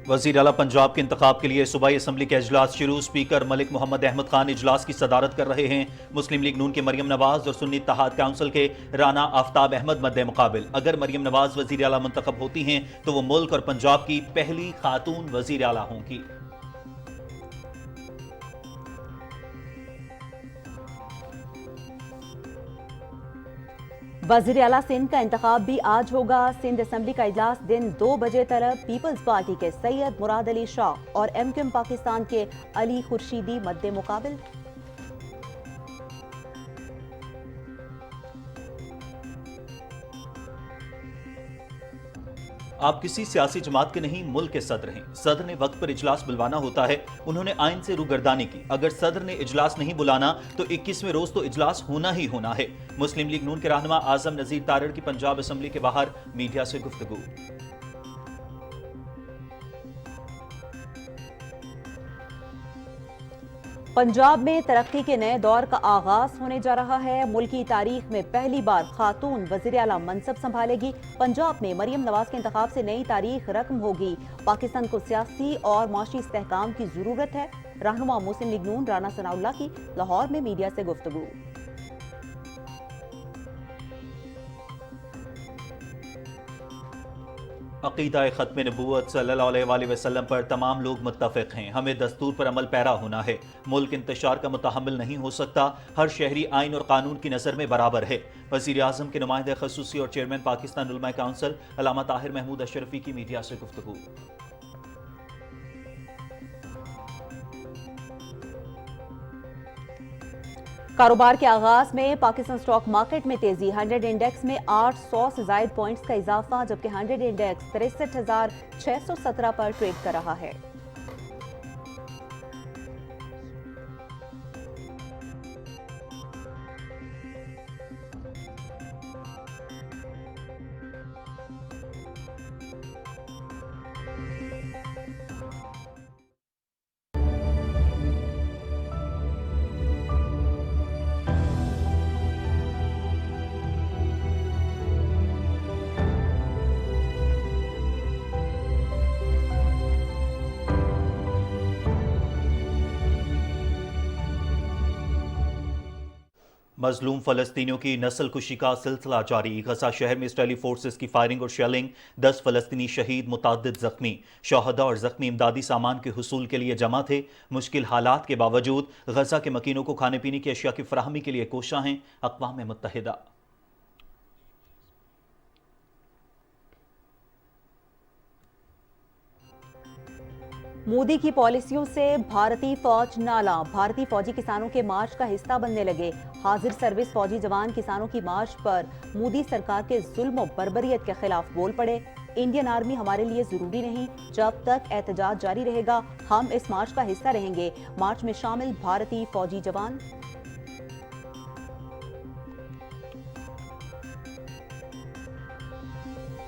وزیر اعلیٰ پنجاب کے انتخاب کے لیے صوبائی اسمبلی کا اجلاس شروع۔ اسپیکر ملک محمد احمد خان اجلاس کی صدارت کر رہے ہیں۔ مسلم لیگ نون کے مریم نواز اور سنی اتحاد کونسل کے رانا آفتاب احمد مد مقابل۔ اگر مریم نواز وزیر اعلیٰ منتخب ہوتی ہیں تو وہ ملک اور پنجاب کی پہلی خاتون وزیر اعلیٰ ہوں گی۔ وزیر اعلیٰ سندھ کا انتخاب بھی آج ہوگا۔ سندھ اسمبلی کا اجلاس دن 2 بجے طرف پیپلز پارٹی کے سید مراد علی شاہ اور ایم کیو ایم پاکستان کے علی خورشیدی مد مقابل۔ آپ کسی سیاسی جماعت کے نہیں، ملک کے صدر ہیں۔ صدر نے وقت پر اجلاس بلوانا ہوتا ہے۔ انہوں نے آئین سے روگردانی کی۔ اگر صدر نے اجلاس نہیں بلانا تو 21ویں روز تو اجلاس ہونا ہی ہونا ہے۔ مسلم لیگ نون کے رہنما اعظم نذیر تارڑ کی پنجاب اسمبلی کے باہر میڈیا سے گفتگو۔ پنجاب میں ترقی کے نئے دور کا آغاز ہونے جا رہا ہے۔ ملکی تاریخ میں پہلی بار خاتون وزیر اعلیٰ منصب سنبھالے گی۔ پنجاب میں مریم نواز کے انتخاب سے نئی تاریخ رقم ہوگی۔ پاکستان کو سیاسی اور معاشی استحکام کی ضرورت ہے۔ رہنما مسلم لیگ نون رانا ثناء اللہ کی لاہور میں میڈیا سے گفتگو۔ عقیدہ ختم نبوت صلی اللہ علیہ وآلہ وسلم پر تمام لوگ متفق ہیں۔ ہمیں دستور پر عمل پیرا ہونا ہے۔ ملک انتشار کا متحمل نہیں ہو سکتا۔ ہر شہری آئین اور قانون کی نظر میں برابر ہے۔ وزیر اعظم کے نمائندہ خصوصی اور چیئرمین پاکستان علماء کونسل علامہ طاہر محمود اشرفی کی میڈیا سے گفتگو۔ کاروبار کے آغاز میں پاکستان سٹاک مارکیٹ میں تیزی۔ 100 انڈیکس میں 800 سے زائد پوائنٹس کا اضافہ، جبکہ 100 انڈیکس 63,617 پر ٹریڈ کر رہا ہے۔ مظلوم فلسطینیوں کی نسل کشی کا سلسلہ جاری۔ غزہ شہر میں اسرائیلی فورسز کی فائرنگ اور شیلنگ، 10 فلسطینی شہید، متعدد زخمی۔ شہداء اور زخمی امدادی سامان کے حصول کے لیے جمع تھے۔ مشکل حالات کے باوجود غزہ کے مکینوں کو کھانے پینے کی اشیاء کی فراہمی کے لیے کوشاں ہیں اقوام متحدہ۔ مودی کی پالیسیوں سے بھارتی فوج نالاں۔ بھارتی فوجی کسانوں کے مارچ کا حصہ بننے لگے۔ حاضر سروس فوجی جوان کسانوں کی مارچ پر مودی سرکار کے ظلم و بربریت کے خلاف بول پڑے۔ انڈین آرمی ہمارے لیے ضروری نہیں، جب تک احتجاج جاری رہے گا ہم اس مارچ کا حصہ رہیں گے۔ مارچ میں شامل بھارتی فوجی جوان۔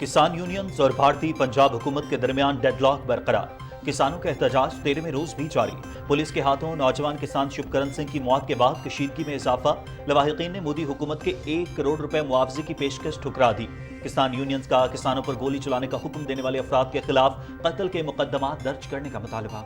کسان یونینز اور بھارتی پنجاب حکومت کے درمیان ڈیڈ لاک برقرار۔ کسانوں کا احتجاج 13ویں روز بھی جاری۔ پولیس کے ہاتھوں نوجوان کسان شبکرن سنگھ کی موت کے بعد کشیدگی میں اضافہ۔ لواحقین نے مودی حکومت کے 1 کروڑ روپے معاوضے کی پیشکش ٹھکرا دی۔ کسان یونینز کا کسانوں پر گولی چلانے کا حکم دینے والے افراد کے خلاف قتل کے مقدمات درج کرنے کا مطالبہ۔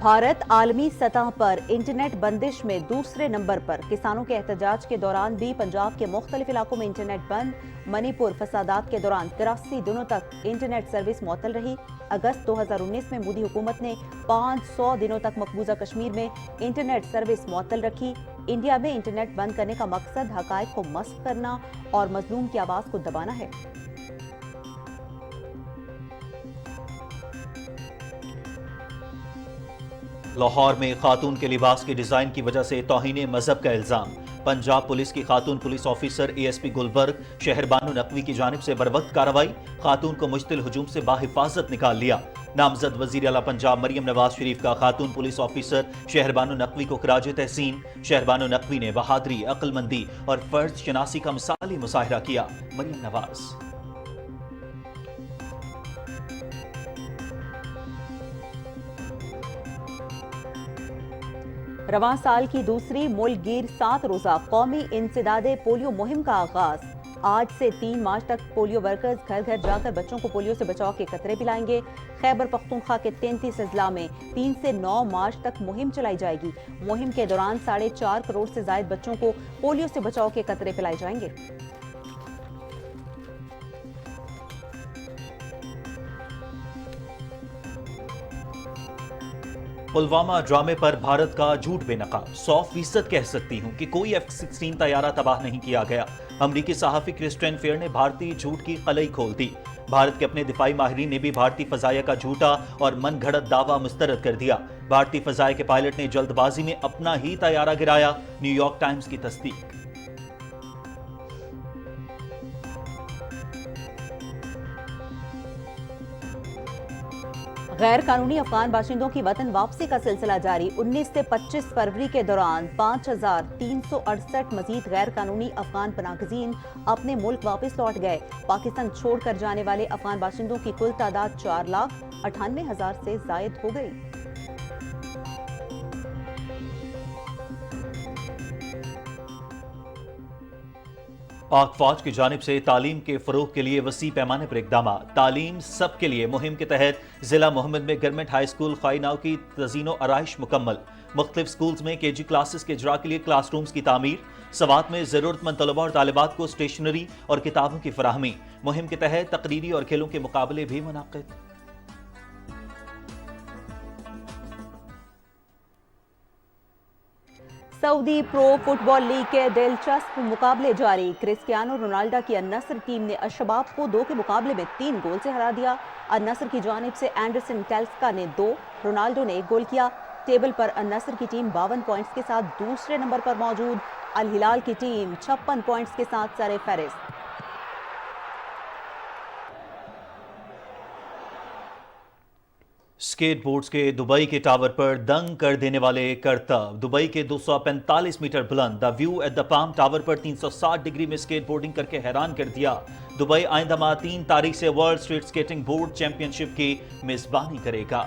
بھارت عالمی سطح پر انٹرنیٹ بندش میں دوسرے نمبر پر۔ کسانوں کے احتجاج کے دوران بھی پنجاب کے مختلف علاقوں میں انٹرنیٹ بند۔ منی پور فسادات کے دوران 83 دنوں تک انٹرنیٹ سروس معطل رہی۔ اگست 2019 میں مودی حکومت نے 500 دنوں تک مقبوضہ کشمیر میں انٹرنیٹ سروس معطل رکھی۔ انڈیا میں انٹرنیٹ بند کرنے کا مقصد حقائق کو مسخ کرنا اور مظلوم کی آواز کو دبانا ہے۔ لاہور میں خاتون کے لباس کے ڈیزائن کی وجہ سے توہین مذہب کا الزام۔ پنجاب پولیس کی خاتون police officer A S P Gulberg شہر بانو نقوی کی جانب سے بروقت کارروائی۔ خاتون کو مشتعل ہجوم سے باحفاظت نکال لیا۔ نامزد وزیر اعلیٰ پنجاب مریم نواز شریف کا خاتون پولیس آفیسر شہر بانو نقوی کو خراج تحسین۔ شہر بانو نقوی نے بہادری، عقل مندی اور فرض شناسی کا مثالی مظاہرہ کیا۔ مریم نواز۔ रवां साल की दूसरी मुल्क गिर 7 रोजा कौमी इंसदादे पोलियो मुहिम का आगाज। आज से 3 मार्च तक पोलियो वर्कर्स घर घर जाकर बच्चों को पोलियो से बचाव के कतरे पिलाएंगे। खैबर पख्तूनख्वा के 33 अजला में 3 से 9 मार्च तक मुहिम चलाई जाएगी। मुहिम के दौरान 4.5 करोड़ से ज्यादा बच्चों को पोलियो से बचाव के कतरे पिलाए जाएंगे। पुलवामा ड्रामे पर भारत का झूठ बेनकाब। 100% कह सकती हूं कि कोई F-16 तैयारा तबाह नहीं किया गया। अमरीकी सहाफी क्रिस्टियन फेयर ने भारतीय झूठ की कलई खोल दी। भारत के अपने दिफाई माहिरीन ने भी भारतीय फजाइया का झूठा और मनगढ़ंत दावा मुस्तरद कर दिया। भारतीय फजाइया के पायलट ने जल्दबाजी में अपना ही तैयारा गिराया। न्यूयॉर्क टाइम्स की तस्दीक। गैर कानूनी अफगान बाशिंदों की वतन वापसी का सिलसिला जारी। 19 से 25 फरवरी के दौरान 5,368 मजीद गैर कानूनी अफगान पनाहगजीन अपने मुल्क वापस लौट गए। पाकिस्तान छोड़कर जाने वाले अफगान बाशिंदों की कुल तादाद 4,98,000 से जायद हो गई। पाक फौज की जानिब से तालीम के फरोग के लिए वसी पैमाने पर इकदाम। तालीम सब के लिए मुहिम के तहत जिला मोहम्मद में गवर्नमेंट हाई स्कूल ख्वाइनाव की तज़ीनो आराइश मुकम्मल। मुख्तलिफ स्कूल्स में KG क्लासेस के इजरा के लिए क्लास रूम्स की तामीर। सवात में जरूरतमंद तलबा और तालिबात को स्टेशनरी और किताबों की फराहमी। मुहिम के तहत तकरीरी और खेलों के मुकाबले भी मुनाकिद। सऊदी प्रो फुटबॉल लीग के दिलचस्प मुकाबले जारी। क्रिस्टियानो रोनाल्डो की अल-नस्र टीम ने अशबाब को 2 के मुकाबले में 3 गोल से हरा दिया। अल-नस्र की जानिब से एंडरसन टेल्स्का ने 2, रोनाल्डो ने 1 गोल किया। टेबल पर अल-नस्र की टीम 52 पॉइंट्स के साथ दूसरे नंबर पर मौजूद। अल हिलाल की टीम 56 पॉइंट्स के साथ सरे फहरिस्त। स्केट बोर्ड्स के दुबई के टावर पर दंग कर देने वाले करतब। दुबई के 245 मीटर बुलंद the view at the palm tower पर 360 डिग्री में स्केट बोर्डिंग करके हैरान कर दिया। दुबई आइंदा माह 3 तारीख से world street skating board championship की मेजबानी करेगा।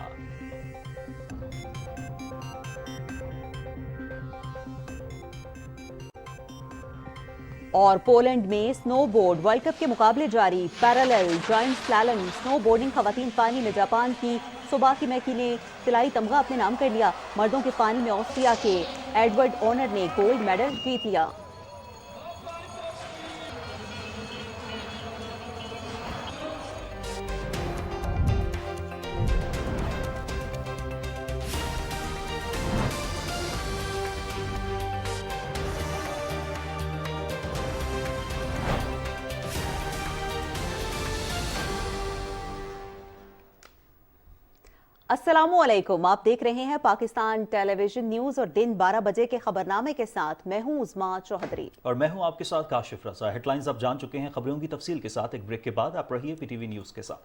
और पोलैंड में स्नोबोर्ड वर्ल्ड कप के मुकाबले जारी। पैरेलल, जायंट स्लैलम, स्नोबोर्डिंग खवातीन पानी में जापान की सुबाकी मैकी ने तिलाई तमगा अपने नाम कर लिया। मर्दों के पानी में ऑस्ट्रिया के एडवर्ड ऑनर ने गोल्ड मेडल जीत लिया। अस्सलामुअलैकुम, आप देख रहे हैं पाकिस्तान टेलीविजन न्यूज और दिन 12 बजे के खबरनामे के साथ मैं हूं उस्मा चौधरी और मैं हूं आपके साथ काशिफ रजा। हेडलाइंस आप जान चुके हैं। खबरों की तफसील के साथ एक ब्रेक के बाद आप रहिए PTV न्यूज के साथ।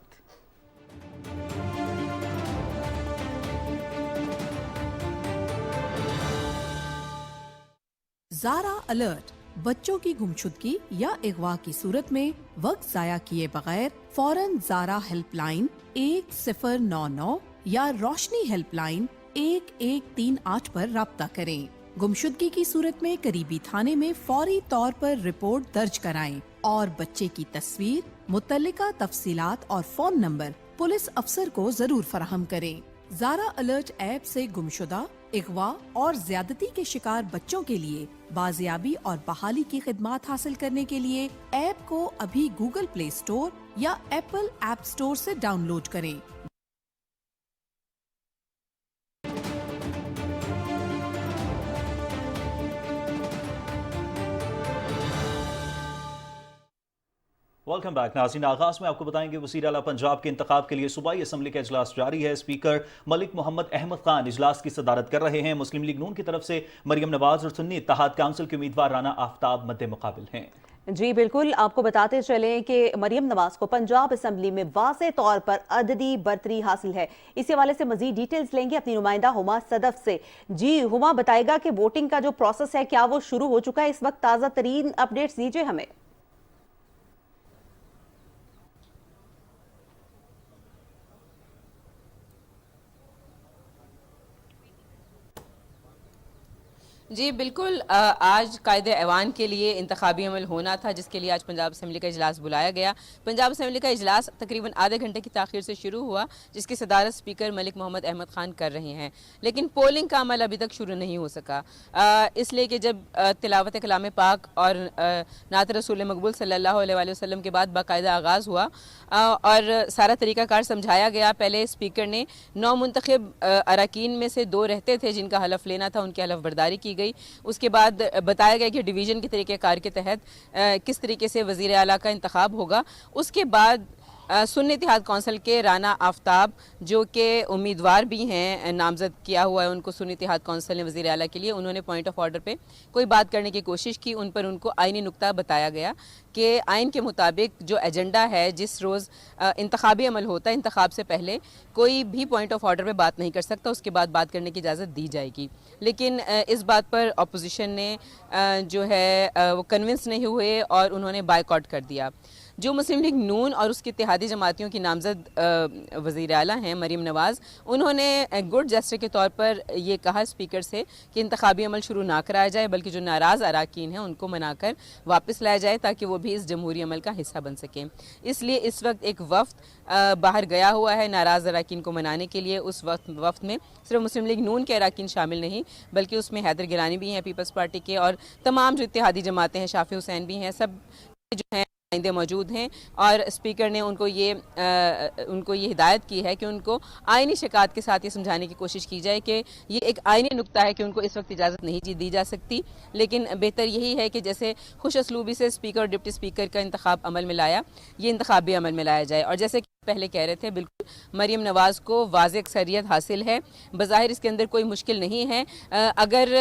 ज़ारा अलर्ट। बच्चों की गुमशुदगी या अगवा की सूरत में वक्त जाया किए बगैर फौरन ज़ारा हेल्पलाइन 1099 या रोशनी हेल्पलाइन 1138 पर राब्ता करें। गुमशुदगी की सूरत में करीबी थाने में फौरी तौर पर रिपोर्ट दर्ज कराएं और बच्चे की तस्वीर, मुतल्लिका तफसीलात और फोन नंबर पुलिस अफसर को जरूर फराहम करें। ज़ारा अलर्ट ऐप से गुमशुदा, अगवा और ज्यादती के शिकार बच्चों के लिए बाजियाबी और बहाली की खिदमात हासिल करने के लिए ऐप को अभी गूगल प्ले स्टोर या एप्पल ऐप स्टोर से डाउनलोड करें। वेलकम बैक नाज़रीन। आगाज में आपको बताएंगे वज़ीर आला पंजाब के इंतखाब के लिए सूबाई असम्बली का इजलास जारी है। स्पीकर मलिक मोहम्मद अहमद खान इजलास की सदारत कर रहे हैं। मुस्लिम लीग नून की तरफ से मरियम नवाज और सुन्नी इत्तेहाद काउंसिल के उम्मीदवार राना आफ्ताब मद्दे मुकाबिल हैं। जी बिल्कुल, आपको बताते चलें कि मरियम नवाज को पंजाब असम्बली में वाज़े तौर पर अददी बर्तरी हासिल है। इस हवाले से मजीद डिटेल्स लेंगे अपनी नुमाइंदा हुमा सदफ से। जी हुमा, बताएगा कि वोटिंग का जो प्रोसेस है क्या वो शुरू हो चुका है? इस वक्त ताज़ा तरीन अपडेट्स दीजिए हमें। جی بالکل، آج قائد ایوان کے لیے انتخابی عمل ہونا تھا، جس کے لیے آج پنجاب اسمبلی کا اجلاس بلایا گیا۔ پنجاب اسمبلی کا اجلاس تقریباً آدھے گھنٹے کی تاخیر سے شروع ہوا، جس کی صدارت اسپیکر ملک محمد احمد خان کر رہے ہیں، لیکن پولنگ کا عمل ابھی تک شروع نہیں ہو سکا، اس لیے کہ جب تلاوت کلام پاک اور نعت رسول مقبول صلی اللہ علیہ وآلہ وسلم کے بعد باقاعدہ آغاز ہوا اور سارا طریقہ کار سمجھایا گیا۔ پہلے اسپیکر نے 9 منتخب اراکین میں سے 2 رہتے تھے جن کا حلف لینا تھا، ان کی حلف برداری کی گئی۔ اس کے بعد بتایا گیا کہ ڈویژن کے طریقہ کار کے تحت کس طریقے سے وزیر اعلیٰ کا انتخاب ہوگا۔ اس کے بعد سنی اتحاد کونسل کے رانا آفتاب جو کہ امیدوار بھی ہیں، نامزد کیا ہوا ہے ان کو سنی اتحاد کونسل نے وزیر اعلیٰ کے لیے، انہوں نے پوائنٹ آف آرڈر پہ کوئی بات کرنے کی کوشش کی، ان پر ان کو آئینی نقطہ بتایا گیا کہ آئین کے مطابق جو ایجنڈا ہے، جس روز انتخابی عمل ہوتا ہے، انتخاب سے پہلے کوئی بھی پوائنٹ آف آرڈر پہ بات نہیں کر سکتا، اس کے بعد بات کرنے کی اجازت دی جائے گی۔ لیکن اس بات پر اپوزیشن نے جو ہے وہ کنونس نہیں ہوئے اور انہوں نے بائیکاٹ کر دیا۔ جو مسلم لیگ نون اور اس کی اتحادی جماعتیوں کی نامزد وزیر اعلیٰ ہیں مریم نواز، انہوں نے گڈ جیسچر کے طور پر یہ کہا اسپیکر سے کہ انتخابی عمل شروع نہ کرایا جائے، بلکہ جو ناراض اراکین ہیں ان کو منا کر واپس لایا جائے تاکہ وہ بھی اس جمہوری عمل کا حصہ بن سکیں۔ اس لیے اس وقت ایک وفد باہر گیا ہوا ہے ناراض اراکین کو منانے کے لیے۔ اس وفد میں صرف مسلم لیگ نون کے اراکین شامل نہیں، بلکہ اس میں حیدر گیلانی بھی ہیں پیپلز پارٹی کے، اور تمام جو اتحادی جماعتیں ہیں، شافی حسین بھی ہیں، سب جو ہیں موجود ہیں، اور اسپیکر نے ان کو یہ ہدایت کی ہے کہ ان کو آئینی شکایت کے ساتھ یہ سمجھانے کی کوشش کی جائے کہ یہ ایک آئینی نقطہ ہے کہ ان کو اس وقت اجازت نہیں دی جا سکتی، لیکن بہتر یہی ہے کہ جیسے خوش اسلوبی سے اسپیکر اور ڈپٹی اسپیکر کا انتخاب عمل میں لایا، یہ انتخابی عمل میں لایا جائے۔ اور جیسے کہ پہلے کہہ رہے تھے، بالکل مریم نواز کو واضح اکثریت حاصل ہے، بظاہر اس کے اندر کوئی مشکل نہیں ہے۔ اگر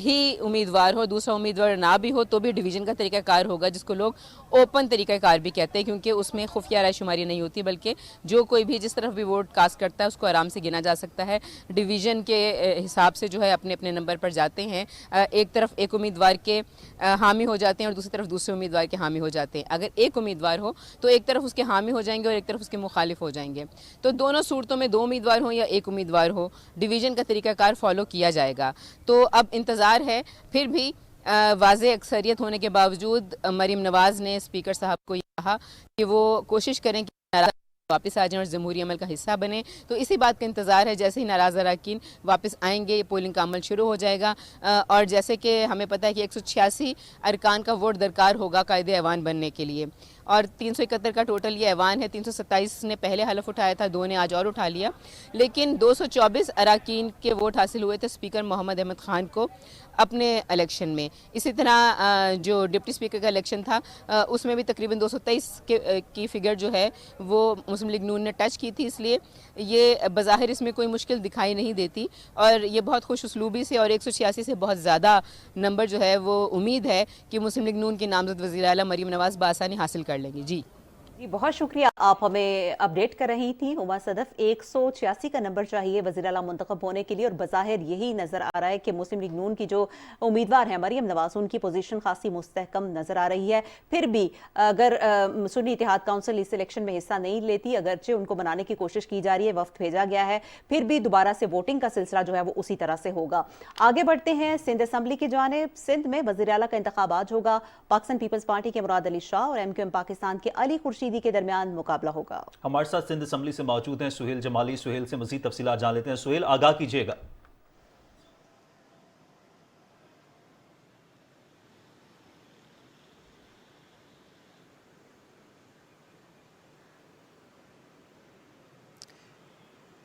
ہی امیدوار ہو، دوسرا امیدوار نہ بھی ہو، تو بھی ڈویژن کا طریقہ کار ہوگا، جس کو لوگ اوپن طریقہ کار بھی کہتے ہیں، کیونکہ اس میں خفیہ رائے شماری نہیں ہوتی، بلکہ جو کوئی بھی جس طرف بھی ووٹ کاسٹ کرتا ہے اس کو آرام سے گنا جا سکتا ہے۔ ڈویژن کے حساب سے جو ہے اپنے اپنے نمبر پر جاتے ہیں، ایک طرف ایک امیدوار کے حامی ہو جاتے ہیں اور دوسری طرف دوسرے امیدوار کے حامی ہو جاتے ہیں۔ اگر ایک امیدوار ہو تو ایک طرف اس کے حامی ہو جائیں گے اور ایک طرف اس کے مخالف ہو جائیں گے، تو دونوں صورتوں میں 2 امیدوار ہوں یا ایک امیدوار ہو، ڈویژن کا طریقہ کار فالو کیا جائے گا۔ تو اب انتظار ہے، پھر بھی واضح اکثریت ہونے کے باوجود مریم نواز نے اسپیکر صاحب کو یہ کہا کہ وہ کوشش کریں کہ واپس آ جائیں اور جمہوری عمل کا حصہ بنیں، تو اسی بات کا انتظار ہے۔ جیسے ہی ناراض اراکین واپس آئیں گے، پولنگ کا عمل شروع ہو جائے گا، اور جیسے کہ ہمیں پتہ ہے کہ 186 ارکان کا ووٹ درکار ہوگا قائد ایوان بننے کے لیے، اور 371 کا ٹوٹل یہ ایوان ہے۔ 327 نے پہلے حلف اٹھایا تھا، 2 نے آج اور اٹھا لیا، لیکن 224 اراکین کے ووٹ حاصل ہوئے تھے اسپیکر محمد احمد خان کو اپنے الیکشن میں۔ اسی طرح جو ڈپٹی اسپیکر کا الیکشن تھا اس میں بھی تقریباً 223 کی فگر جو ہے وہ مسلم لیگ نون نے ٹچ کی تھی، اس لیے یہ بظاہر اس میں کوئی مشکل دکھائی نہیں دیتی، اور یہ بہت خوش اسلوبی سے اور 186 سے بہت زیادہ نمبر جو ہے وہ امید ہے کہ مسلم لیگ نون کی نامزد وزیر اعلیٰ مریم نواز بآسانی حاصل کر لیں گی۔ جی بہت شکریہ، آپ ہمیں اپڈیٹ کر رہی تھیں ہما صدف۔ 186 کا نمبر چاہیے وزیر اعلیٰ منتخب ہونے کے لیے، اور بظاہر یہی نظر آ رہا ہے کہ مسلم لیگ نون کی جو امیدوار ہیں مریم نواز، ان کی پوزیشن خاصی مستحکم نظر آ رہی ہے۔ پھر بھی اگر سنی اتحاد کونسل اس الیکشن میں حصہ نہیں لیتی، اگرچہ ان کو بنانے کی کوشش کی جا رہی ہے، وفد بھیجا گیا ہے، پھر بھی دوبارہ سے ووٹنگ کا سلسلہ جو ہے وہ اسی طرح سے ہوگا۔ آگے بڑھتے ہیں سندھ اسمبلی کی جانب۔ سندھ میں وزیر اعلیٰ کا انتخاب آج ہوگا۔ پاکستان پیپلز پارٹی کے مراد علی شاہ اور MQM پاکستان کے علی خورشیدی کے درمیان مقابلہ ہوگا۔ ہمارے ساتھ سندھ اسمبلی سے موجود ہیں سہیل جمالی۔ سہیل سے مزید تفصیلات جان لیتے ہیں۔ سہیل، آگاہ کیجیے گا۔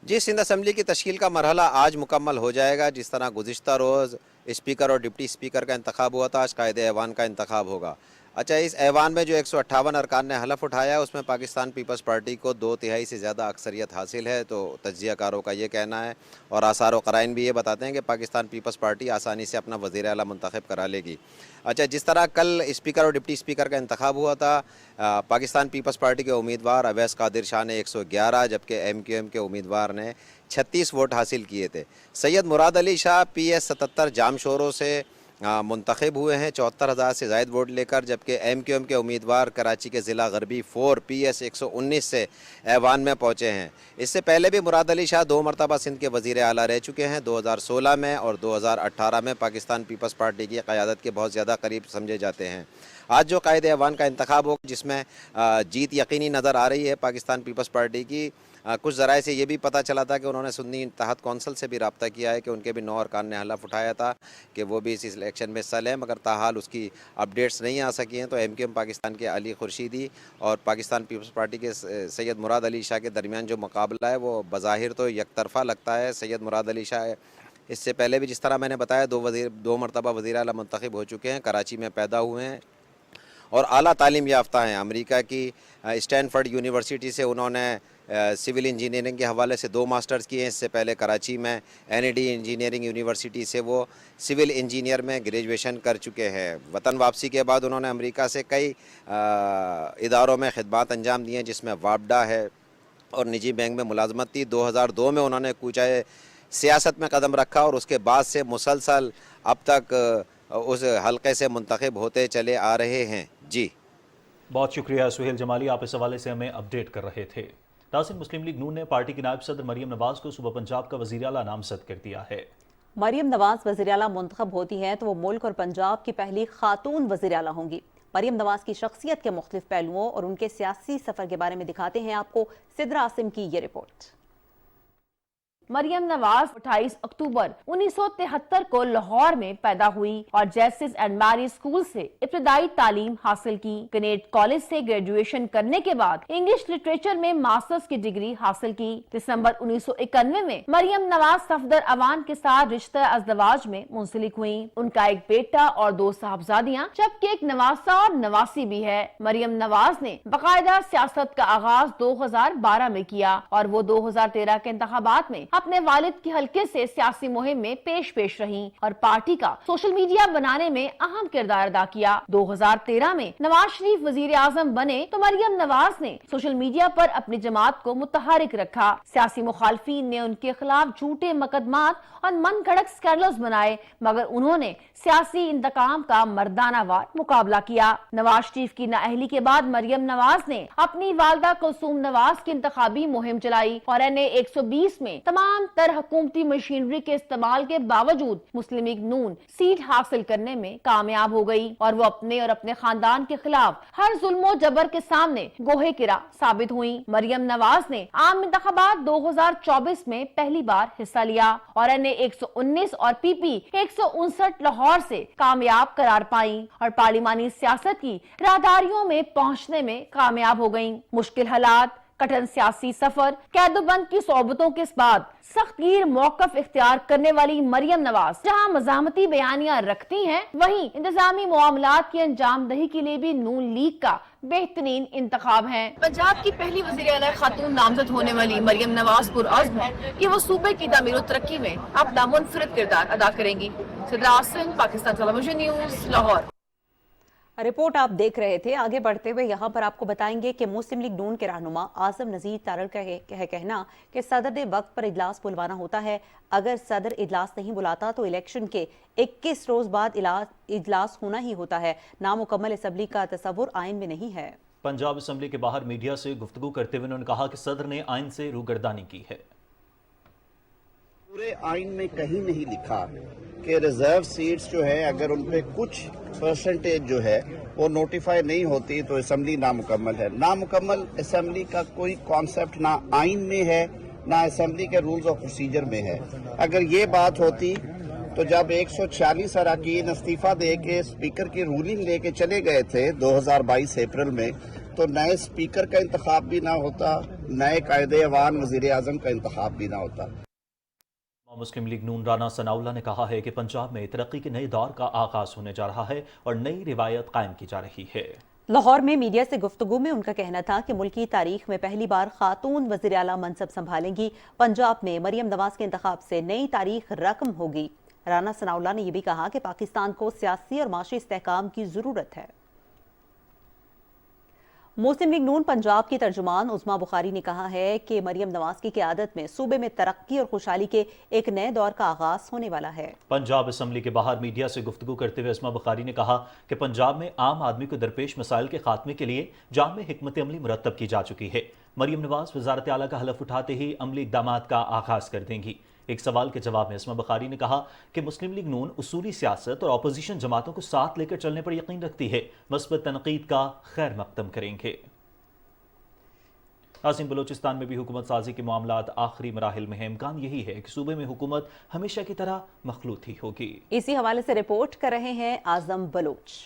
جی، سندھ اسمبلی کی تشکیل کا مرحلہ آج مکمل ہو جائے گا۔ جس طرح گزشتہ روز اسپیکر اور ڈپٹی اسپیکر کا انتخاب ہوا تھا، آج قائد ایوان کا انتخاب ہوگا۔ اچھا، اس ایوان میں جو 158 ارکان نے حلف اٹھایا ہے، اس میں پاکستان پیپلز پارٹی کو 2/3 سے زیادہ اکثریت حاصل ہے، تو تجزیہ کاروں کا یہ کہنا ہے، اور آثار و قرائن بھی یہ بتاتے ہیں کہ پاکستان پیپلز پارٹی آسانی سے اپنا وزیر اعلیٰ منتخب کرا لے گی۔ اچھا، جس طرح کل اسپیکر اور ڈپٹی اسپیکر کا انتخاب ہوا تھا، پاکستان پیپلز پارٹی کے امیدوار اویس قادر شاہ نے 111، جبکہ MQM کے امیدوار نے 36 ووٹ حاصل کیے تھے۔ سید مراد علی شاہ PS 77 جام شوروں سے منتخب ہوئے ہیں 74,000 سے زائد ووٹ لے کر، جبکہ ایم کیو ایم کے امیدوار کراچی کے ضلع غربی 4 PS 119 سے ایوان میں پہنچے ہیں۔ اس سے پہلے بھی مراد علی شاہ 2 مرتبہ سندھ کے وزیر اعلیٰ رہ چکے ہیں، 2016 میں اور 2018 میں پاکستان پیپلز پارٹی کی قیادت کے بہت زیادہ قریب سمجھے جاتے ہیں۔ آج جو قائد ایوان کا انتخاب ہو جس میں جیت یقینی نظر آ رہی ہے پاکستان پیپلز پارٹی کی، کچھ ذرائع سے یہ بھی پتہ چلا تھا کہ انہوں نے سنی اتحاد کونسل سے بھی رابطہ کیا ہے کہ ان کے بھی 9 ارکان نے حلف اٹھایا تھا کہ وہ بھی اس الیکشن میں حصہ لیں، مگر تاحال اس کی اپڈیٹس نہیں آ سکی ہیں۔ تو ایم کیو ایم پاکستان کے علی خورشیدی اور پاکستان پیپلز پارٹی کے سید مراد علی شاہ کے درمیان جو مقابلہ ہے وہ بظاہر تو یک طرفہ لگتا ہے۔ سید مراد علی شاہ اس سے پہلے بھی جس طرح میں نے بتایا 2 مرتبہ وزیر اعلیٰ منتخب ہو چکے ہیں، کراچی میں پیدا ہوئے ہیں اور اعلیٰ تعلیم یافتہ ہیں۔ امریکہ کی اسٹینفورڈ یونیورسٹی سے انہوں نے سول انجینئرنگ کے حوالے سے 2 ماسٹرز کیے ہیں۔ اس سے پہلے کراچی میں NAD انجینئرنگ یونیورسٹی سے وہ سول انجینئر میں گریجویشن کر چکے ہیں۔ وطن واپسی کے بعد انہوں نے امریکہ سے کئی اداروں میں خدمات انجام دی ہیں، جس میں وابڈا ہے اور نجی بینک میں ملازمت تھی۔ 2002 میں انہوں نے کوچہ سیاست میں قدم رکھا اور اس کے بعد سے مسلسل اب تک اس حلقے سے منتخب ہوتے چلے آ رہے ہیں۔ جی بہت شکریہ سہیل جمالی، آپ اس حوالے سے ہمیں اپڈیٹ کر رہے تھے۔ ناظرین، مسلم لیگ نون نے پارٹی کی نائب صدر مریم نواز کو صوبہ پنجاب کا وزیر اعلیٰ نامزد کر دیا ہے۔ مریم نواز وزیر اعلیٰ منتخب ہوتی ہیں تو وہ ملک اور پنجاب کی پہلی خاتون وزیر اعلیٰ ہوں گی۔ مریم نواز کی شخصیت کے مختلف پہلوؤں اور ان کے سیاسی سفر کے بارے میں دکھاتے ہیں آپ کو صدر عاصم کی یہ رپورٹ۔ مریم نواز 28 اکتوبر 1973 کو لاہور میں پیدا ہوئی اور جیسس اینڈ میری اسکول سے ابتدائی تعلیم حاصل کی۔ کنیٹ کالج سے گریجویشن کرنے کے بعد انگلش لٹریچر میں ماسٹرز کی ڈگری حاصل کی۔ دسمبر 1991 میں مریم نواز صفدر اوان کے ساتھ رشتہ ازدواج میں منسلک ہوئیں۔ ان کا ایک بیٹا اور 2 صاحبزادیاں، جبکہ ایک نواسہ اور نواسی بھی ہے۔ مریم نواز نے باقاعدہ سیاست کا آغاز 2012 میں کیا اور وہ 2013 کے انتخابات میں اپنے والد کے حلقے سے سیاسی مہم میں پیش رہیں اور پارٹی کا سوشل میڈیا بنانے میں اہم کردار ادا کیا۔ 2013 میں نواز شریف وزیر اعظم بنے تو مریم نواز نے سوشل میڈیا پر اپنی جماعت کو متحرک رکھا۔ سیاسی مخالفین نے ان کے خلاف جھوٹے مقدمات اور من گھڑت اسکینڈلز بنائے، مگر انہوں نے سیاسی انتقام کا مردانہ وار مقابلہ کیا۔ نواز شریف کی نااہلی کے بعد مریم نواز نے اپنی والدہ کلثوم نواز کی انتخابی مہم چلائی اور NA 120 میں تمام تر حکومتی مشینری کے استعمال کے باوجود مسلم لیگ نون سیٹ حاصل کرنے میں کامیاب ہو گئی اور وہ اپنے اور اپنے خاندان کے خلاف ہر ظلم و جبر کے سامنے گوہے گرا ثابت ہوئی۔ مریم نواز نے عام انتخابات 2024 میں پہلی بار حصہ لیا اور NA 119 اور PP 159 لاہور سے کامیاب قرار پائیں اور پارلیمانی سیاست کی راہداریوں میں پہنچنے میں کامیاب ہو گئیں۔ مشکل حالات، کٹھن سیاسی سفر، قید و بند کی صحبتوں کے بعد سخت گیر موقف اختیار کرنے والی مریم نواز جہاں مزاحمتی بیانیاں رکھتی ہیں، وہیں انتظامی معاملات کی انجام دہی کے لیے بھی نون لیگ کا بہترین انتخاب ہیں۔ پنجاب کی پہلی وزیر اعلیٰ خاتون نامزد ہونے والی مریم نواز پرعزم ہے کہ وہ صوبے کی تعمیر و ترقی میں اپنا منفرد کردار ادا کریں گی۔ صدر عاصم، پاکستان ٹیلی ویژن نیوز، لاہور۔ رپورٹ آپ دیکھ رہے تھے۔ آگے بڑھتے ہوئے یہاں پر آپ کو بتائیں گے کہ مسلم لیگ نون کے رہنما اعظم نذیر تارڑ کا ہے کہنا کہ صدر نے وقت پر اجلاس بلوانا ہوتا ہے، اگر صدر اجلاس نہیں بلاتا تو الیکشن کے 21 روز بعد اجلاس ہونا ہی ہوتا ہے۔ نامکمل اسمبلی کا تصور آئین میں نہیں ہے۔ پنجاب اسمبلی کے باہر میڈیا سے گفتگو کرتے ہوئے انہوں نے کہا کہ صدر نے آئین سے روگردانی کی ہے۔ پورے آئین میں کہیں نہیں لکھا کہ ریزرو سیٹس جو ہے اگر ان پہ کچھ پرسنٹیج جو ہے وہ نوٹیفائی نہیں ہوتی تو اسمبلی نامکمل ہے۔ نامکمل اسمبلی کا کوئی کانسیپٹ نہ آئین میں ہے نہ اسمبلی کے رولز آف پروسیجر میں ہے۔ اگر یہ بات ہوتی تو جب 146 اراکین استعفیٰ دے کے اسپیکر کی رولنگ لے کے چلے گئے تھے 2022 اپریل میں، تو نئے اسپیکر کا انتخاب بھی نہ ہوتا، نئے قائد ایوان وزیر اعظم کا انتخاب بھی نہ ہوتا۔ مسلم لیگ نون رانا ثناء اللہ نے کہا ہے کہ پنجاب میں ترقی کے نئے دور کا آغاز ہونے جا رہا ہے اور نئی روایت قائم کی جا رہی ہے۔ لاہور میں میڈیا سے گفتگو میں ان کا کہنا تھا کہ ملکی تاریخ میں پہلی بار خاتون وزیر اعلیٰ منصب سنبھالیں گی۔ پنجاب میں مریم نواز کے انتخاب سے نئی تاریخ رقم ہوگی۔ رانا ثناء اللہ نے یہ بھی کہا کہ پاکستان کو سیاسی اور معاشی استحکام کی ضرورت ہے۔ मुस्लिम लीग नून पंजाब की तर्जुमान उज़मा बुखारी ने कहा है कि मरियम नवाज की क़यादत में सूबे में तरक्की और खुशहाली के एक नए दौर का आगाज होने वाला है। पंजाब असम्बली के बाहर मीडिया से गुफ्तगू करते हुए उज़मा बुखारी ने कहा कि पंजाब में आम आदमी को दरपेश मसाइल के खात्मे के लिए जामे हिकमत अमली मुरतब की जा चुकी है। मरियम नवाज वज़ारत आला का हलफ उठाते ही अमली इक़दामात का आगाज कर देंगी। एक सवाल के जवाब में उज़मा बुखारी ने कहा कि मुस्लिम लीग नून उसूली सियासत और अपोजिशन जमातों को साथ लेकर चलने पर यकीन रखती है, मस्बत तनकीद का खैर मकदम करेंगे। नाज़रीन, बलूचिस्तान में भी हुकूमत साजी के मामलात आखिरी मराहिल में है। इम्कान यही है कि सूबे में हुकूमत हमेशा की तरह मखलूत ही होगी। इसी हवाले से रिपोर्ट कर रहे हैं आजम बलोच।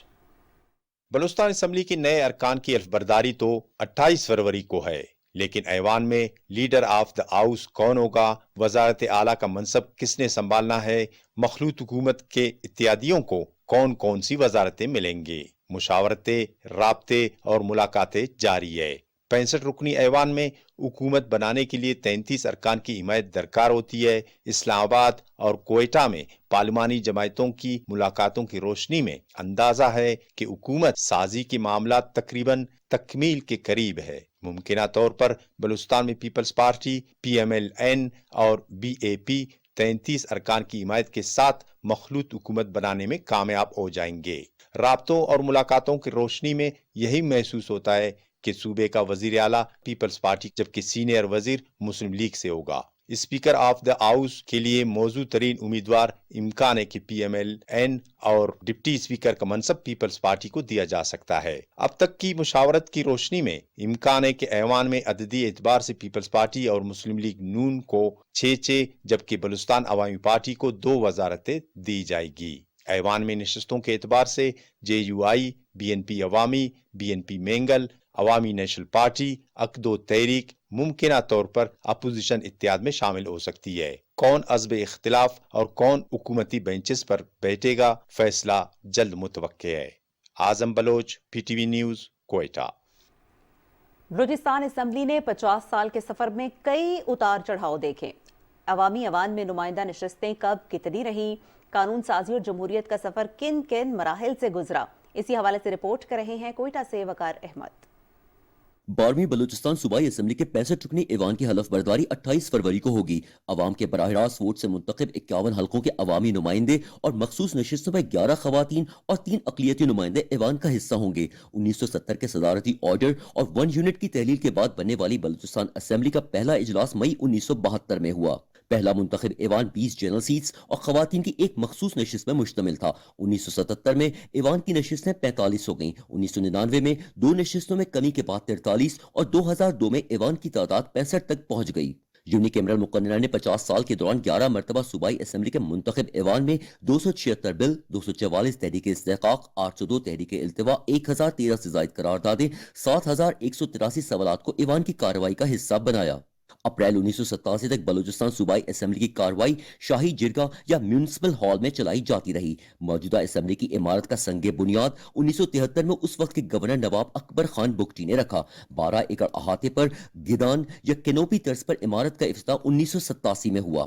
बलूचिस्तान असम्बली के नए अरकान की अल्फबरदारी तो 28 फरवरी को है, लेकिन ऐवान में लीडर ऑफ द हाउस कौन होगा, वजारत आला का मनसब किसने संभालना है, मखलूत हुकूमत के इत्यादियों को कौन कौन सी वजारतें मिलेंगी, मुशावरतें, राब्ते और मुलाकातें जारी है। 65 रुकनी ऐवान में हुकूमत बनाने के लिए 33 अरकान की हिमायत दरकार होती है। इस्लामाबाद और कोयटा में पार्लिमानी जमायतों की मुलाकातों की रोशनी में अंदाजा है कि हुकूमत साजी के मामला तकरीबन तकमील के करीब है। मुमकिना तौर पर बलूचिस्तान में पीपल्स पार्टी, PMLN और BAP 33 अरकान की हिमायत के साथ मखलूत हुकूमत बनाने में कामयाब हो जाएंगे। राब्तों और मुलाकातों की रोशनी में यही महसूस होता है कि सूबे का वजीर आला पीपल्स पार्टी जबकि सीनियर वजीर मुस्लिम लीग से होगा। स्पीकर ऑफ द हाउस के लिए मौजूद तरीन उम्मीदवार इम्कान है कि PMLN और डिप्टी स्पीकर का मनसब पीपल्स पार्टी को दिया जा सकता है। अब तक की मुशावरत की रोशनी में इम्कान है कि ऐवान में अददी एतबार से पीपल्स पार्टी और मुस्लिम लीग नून को 6-6 जबकि बलूचिस्तान अवामी पार्टी को 2 वजारतें दी जाएगी। ऐवान में नशस्तों के एतबार से JUI, BNP अवामी, BNP मेंगल, अवामी नेशनल पार्टी, अक्दो तहरीक मुमकिना तौर पर अपोजिशन इत्याद में शामिल हो सकती है। कौन अज़्ब इख्तिलाफ और कौन हुकूमती बेंचेस पर बैठेगा, फैसला जल्द मुतवक्के है। Azam Baloch, PTV news, Quetta. Balochistan assembly ने 50 साल के सफर में कई उतार चढ़ाव देखे। अवामी अवान में नुमाइंदा नशस्तें कब कितनी रहीं, कानून साजी और जमहूरियत का सफर किन किन मराहिल से गुजरा, इसी हवाले से रिपोर्ट कर रहे हैं कोयटा से वकार अहमद। 12वीं बलूचिस्तान सूबाई असम्बली के 65 रुकनी ऐवान की हलफ बर्दारी 28 फरवरी को होगी। अवाम के बराह रास्त वोट से मुंतखब 51 हल्कों के अवामी नुमाइंदे और मखसूस नशिस्तों में 11 खवातीन और 3 अकलियती नुमाइंदे ऐवान का हिस्सा होंगे। 1970 के सदारती ऑर्डर और 1 यूनिट की तहलील के बाद बनने वाली बलूचिस्तान असम्बली का पहला इजलास मई 1972 में हुआ। पहला मुंतखब ऐवान 20 जनरल सीट्स और खवातीन की एक मखसूस नशिस्त में मुश्तमिल था। 1977 में ऐवान की नशिस्तें 45 हो गईं। 1999 में 2 नशिस्तों में कमी के बाद 43 और 2002 में ऐवान की तादाद 65 तक पहुंच गई। यूनिकैमरल मुकर्ररा ने 50 साल के दौरान 11 मरतबा सूबाई असम्बली के मुंतखब ऐवान में 276 बिल, 244 तहरीक इस्तेहकाक, 802 तहरीक इल्तिवा, 1013 से जायद करारदादें, 7183 सवालात को ऐवान की कार्रवाई का हिस्सा बनाया। अप्रैल 1987 तक बलूचिस्तान सूबाई असम्बली की कार्रवाई शाही जिरगा या म्यूनिसिपल हॉल में चलाई जाती रही। मौजूदा असम्बली की इमारत का संगे बुनियाद 1973 में उस वक्त के गवर्नर नवाब अकबर खान बुगटी ने रखा। 12 एकड़ अहाते पर गिदान या कैनोपी तर्ज पर इमारत का इफ्तिताह 1987 में हुआ।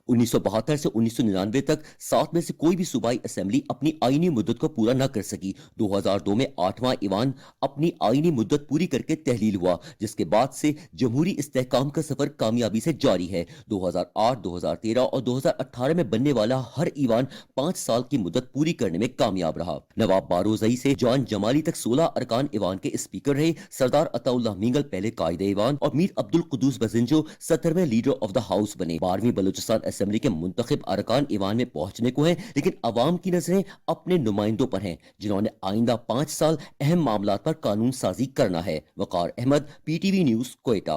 1972 से 1999 तक 7 में से कोई भी सूबाई असम्बली अपनी आईनी मुद्दत को पूरा न कर सकी। 2002 में 8वां ईवान अपनी आईनी मुद्दत पूरी करके तहलील हुआ, जिसके बाद से जमहूरी इस्तेहकाम का सफर कामयाबी से जारी है। 2008, 2013 और 2018 में बनने वाला हर ईवान 5 साल की मुद्दत पूरी करने में कामयाब रहा। नवाब बारोजई से जॉन जमाली तक 16 अरकान ईवान के स्पीकर रहे। सरदार अताउल्लाह मींगल पहले कायदे ईवान और मीर अब्दुल कुद्दूस बजिंजो 17वें लीडर ऑफ द हाउस बने। 12वीं बलूचिस्तान असम्बली के मुंतखब अरकान ईवान में पहुंचने को हैं, लेकिन अवाम की नजरें अपने नुमाइंदों पर हैं, जिन्होंने आइंदा 5 साल अहम मामलात पर कानून साजी करना है। वकार अहमद, PTV न्यूज़, कोयटा।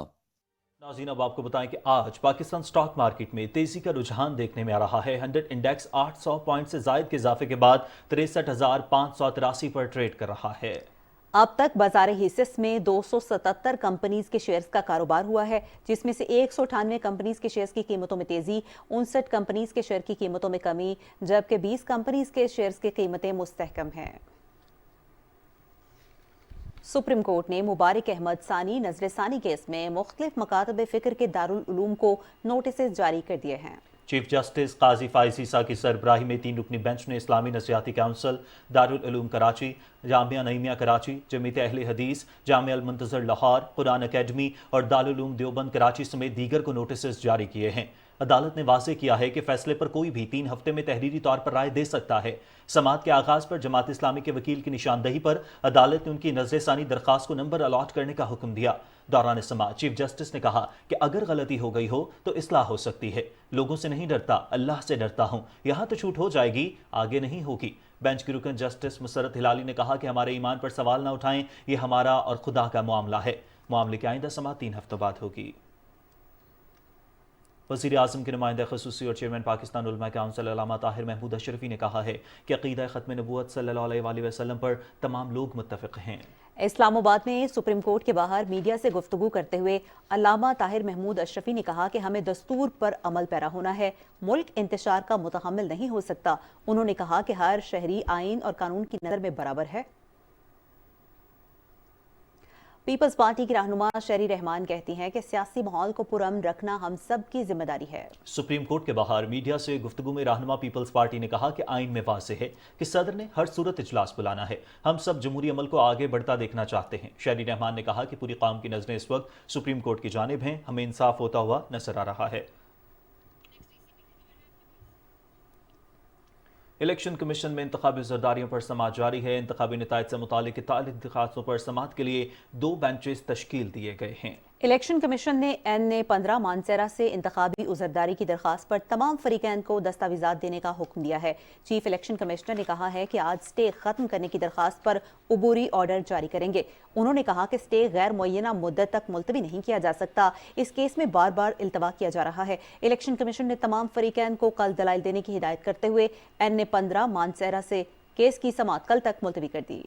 नाज़रीन, अब आपको बताएं कि आज पाकिस्तान स्टॉक मार्केट में तेजी का रुझान देखने में आ रहा है। 100 इंडेक्स 800 पॉइंट से जायद के इजाफे के बाद 63,583 पर ट्रेड कर रहा है। अब तक बाजार हिस्सेस में 277 कंपनीज के शेयर्स का कारोबार हुआ है, जिसमें से 198 कंपनीज के शेयर्स की कीमतों में तेजी, 59 कंपनीज के शेयर की कीमतों में कमी, जबकि 20 कंपनीज के शेयर्स की कीमतें मुस्तहकम हैं। सुप्रीम कोर्ट ने मुबारक अहमद सानी नजर सानी केस में मुख्तलिफ मकातब फ़िक्र के दारुल उलूम को नोटिस जारी कर दिए हैं। چیف جسٹس قاضی فائز عیسیٰ کی سربراہی میں 3 رکنی بینچ نے اسلامی نفسیاتی کونسل، دارالعلوم کراچی، جامعہ نعیمیہ کراچی، جمعیت اہل حدیث، جامعہ المنتظر لاہور، قرآن اکیڈمی اور دارالعلوم دیوبند کراچی سمیت دیگر کو نوٹسز جاری کیے ہیں۔ عدالت نے واضح کیا ہے کہ فیصلے پر کوئی بھی 3 ہفتے میں تحریری طور پر رائے دے سکتا ہے۔ سماعت کے آغاز پر جماعت اسلامی کے وکیل کی نشاندہی پر عدالت نے ان کی نظر ثانی درخواست کو نمبر الاٹ کرنے کا حکم دیا۔ دوران سماعت چیف جسٹس نے کہا کہ اگر غلطی ہو گئی ہو تو اصلاح ہو سکتی ہے، لوگوں سے نہیں ڈرتا، اللہ سے ڈرتا ہوں، یہاں تو چھوٹ ہو جائے گی، آگے نہیں ہوگی۔ بینچ کی رکن جسٹس مسرت ہلالی نے کہا کہ ہمارے ایمان پر سوال نہ اٹھائیں، یہ ہمارا اور خدا کا معاملہ ہے۔ معاملے کی آئندہ سماعت 3 ہفتوں بعد ہوگی۔ وزیر اعظم کے نمائندہ خصوصی اور چیئرمین پاکستان علماء کونسل علامہ طاہر محمود اشرفی نے کہا ہے کہ عقیدہ ختم نبوت صلی اللہ علیہ وآلہ وسلم پر تمام لوگ متفق ہیں۔ اسلام آباد میں سپریم کورٹ کے باہر میڈیا سے گفتگو کرتے ہوئے علامہ طاہر محمود اشرفی نے کہا کہ ہمیں دستور پر عمل پیرا ہونا ہے، ملک انتشار کا متحمل نہیں ہو سکتا۔ انہوں نے کہا کہ ہر شہری آئین اور قانون کی نظر میں برابر ہے۔ پیپلز پارٹی کی رہنما شہری رحمان کہتی ہیں کہ سیاسی ماحول کو پرامن رکھنا ہم سب کی ذمہ داری ہے۔ سپریم کورٹ کے باہر میڈیا سے گفتگو میں رہنما پیپلز پارٹی نے کہا کہ آئین میں واضح ہے کہ صدر نے ہر صورت اجلاس بلانا ہے، ہم سب جمہوری عمل کو آگے بڑھتا دیکھنا چاہتے ہیں۔ شہری رحمان نے کہا کہ پوری قوم کی نظریں اس وقت سپریم کورٹ کی جانب ہیں، ہمیں انصاف ہوتا ہوا نظر آ رہا ہے۔ الیکشن کمیشن میں انتخابی زرداریوں پر سماعت جاری ہے۔ انتخابی نتائج سے متعلق اطلاعات درخواستوں پر سماعت کے لیے 2 بینچز تشکیل دیے گئے ہیں۔ الیکشن کمیشن نے N15 مانسیرا سے انتخابی عذرداری کی درخواست پر تمام فریقین کو دستاویزات دینے کا حکم دیا ہے۔ چیف الیکشن کمشنر نے کہا ہے کہ آج سٹے ختم کرنے کی درخواست پر عبوری آرڈر جاری کریں گے۔ انہوں نے کہا کہ سٹے غیر معینہ مدت تک ملتوی نہیں کیا جا سکتا، اس کیس میں بار بار التوا کیا جا رہا ہے۔ الیکشن کمیشن نے تمام فریقین کو کل دلائل دینے کی ہدایت کرتے ہوئے N15 مانسیرا سے کیس کی سماعت کل تک ملتوی کر دی۔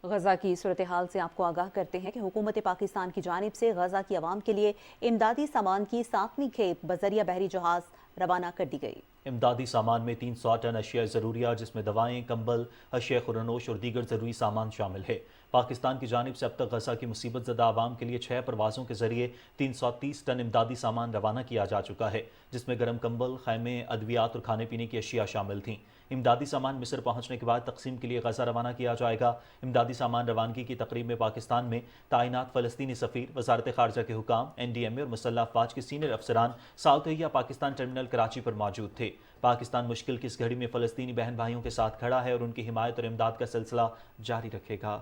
غزہ کی صورتحال سے آپ کو آگاہ کرتے ہیں کہ حکومت پاکستان کی جانب سے غزہ کی عوام کے لیے امدادی سامان کی 7ویں کھیپ بذریعہ بحری جہاز روانہ کر دی گئی۔ امدادی سامان میں 300 ٹن اشیاء ضروریہ جس میں دوائیں، کمبل، اشیاء خورنوش اور دیگر ضروری سامان شامل ہے۔ پاکستان کی جانب سے اب تک غزہ کی مصیبت زدہ عوام کے لیے 6 پروازوں کے ذریعے 330 ٹن امدادی سامان روانہ کیا جا چکا ہے، جس میں گرم کمبل، خیمے، ادویات اور کھانے پینے کی اشیاء شامل تھیں۔ امدادی سامان مصر پہنچنے کے بعد تقسیم کے لیے غزہ روانہ کیا جائے گا۔ امدادی سامان روانگی کی تقریب میں پاکستان میں تعینات فلسطینی سفیر، وزارت خارجہ کے حکام، NDMA اور مسلح افواج کے سینئر افسران south Asia Pakistan terminal Karachi پر موجود تھے۔ پاکستان مشکل کی اس گھڑی میں فلسطینی بہن بھائیوں کے ساتھ کھڑا ہے اور ان کی حمایت اور امداد کا سلسلہ جاری رکھے گا۔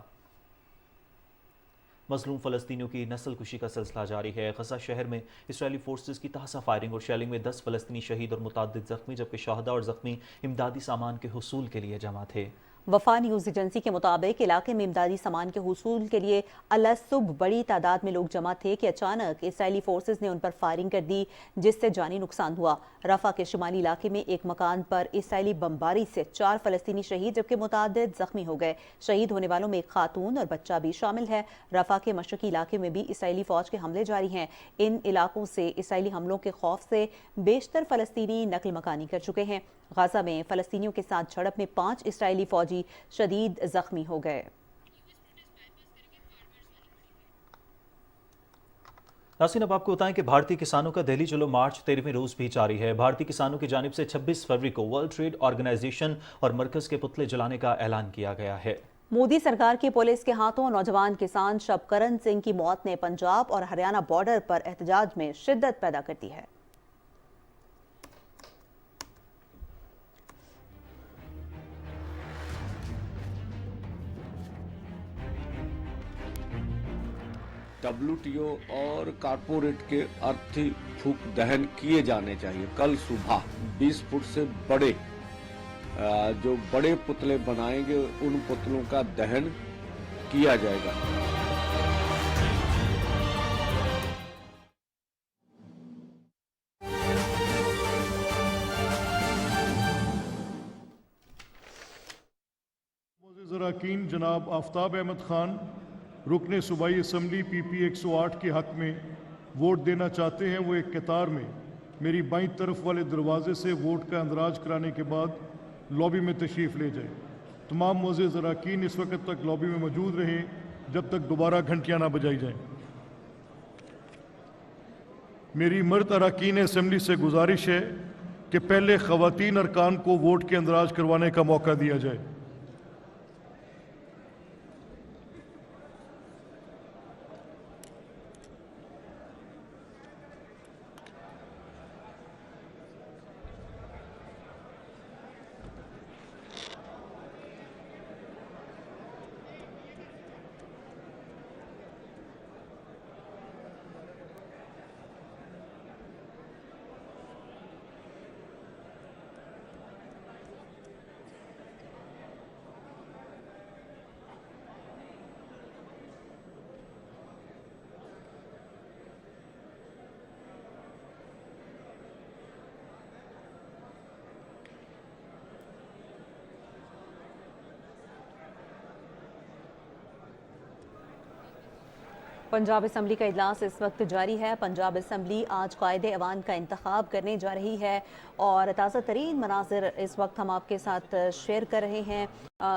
مظلوم فلسطینیوں کی نسل کشی کا سلسلہ جاری ہے۔ غزہ شہر میں اسرائیلی فورسز کی تازہ فائرنگ اور شیلنگ میں 10 فلسطینی شہید اور متعدد زخمی، جبکہ شہداء اور زخمی امدادی سامان کے حصول کے لیے جمع تھے۔ وفا نیوز ایجنسی کے مطابق علاقے میں امدادی سامان کے حصول کے لیے صبح بڑی تعداد میں لوگ جمع تھے کہ اچانک اسرائیلی فورسز نے ان پر فائرنگ کر دی، جس سے جانی نقصان ہوا۔ رفح کے شمالی علاقے میں ایک مکان پر اسرائیلی بمباری سے 4 فلسطینی شہید جبکہ متعدد زخمی ہو گئے۔ شہید ہونے والوں میں ایک خاتون اور بچہ بھی شامل ہے۔ رفح کے مشرقی علاقے میں بھی اسرائیلی فوج کے حملے جاری ہیں۔ ان علاقوں سے اسرائیلی حملوں کے خوف سے بیشتر فلسطینی نقل مکانی کر چکے ہیں۔ غزہ میں فلسطینیوں کے ساتھ جھڑپ میں 5 اسرائیلی فوجی شدید زخمی ہو گئے۔ ناظرین، اب آپ کو بتائیں کہ بھارتی کسانوں کا دہلی چلو مارچ 13ویں روز بھی جاری ہے۔ بھارتی کسانوں کی جانب سے 26 فروری کو ورلڈ ٹریڈ آرگنائزیشن اور مرکز کے پتلے جلانے کا اعلان کیا گیا ہے۔ مودی سرکار کی پولیس کے ہاتھوں نوجوان کسان شبکرن سنگھ کی موت نے پنجاب اور ہریانہ بارڈر پر احتجاج میں شدت پیدا کر دی ہے۔ WTO اور کارپوریٹ کے ارتھی پھوک دہن کیے جانے چاہیے۔ کل صبح 20 فٹ سے بڑے جو بڑے پتلے بنائیں گے ان پتلوں کا دہن کیا جائے گا۔ معزز اراکین جناب آفتاب احمد خان رکن صوبائی اسمبلی PP 108 کے حق میں ووٹ دینا چاہتے ہیں، وہ ایک قطار میں मेरी बाईं तरफ वाले दरवाजे से वोट का अंदराज कराने के बाद लॉबी में तशरीफ़ ले जाए। तमाम मुअज़्ज़िज़ अरकान इस वक्त तक लॉबी में मौजूद रहें जब तक दोबारा घंटियाँ ना बजाई जाएं। मेरी मर्द अरकान असम्बली से गुजारिश है कि पहले ख़वातीन अरकान को वोट के अंदराज करवाने का मौका दिया जाए। पंजाब असम्बली का इजलास इस वक्त जारी है। पंजाब असम्बली आज कायदे ऐवान का इंतखाब करने जा रही है और ताज़ा तरीन मनाजिर इस वक्त हम आपके साथ शेयर कर रहे हैं।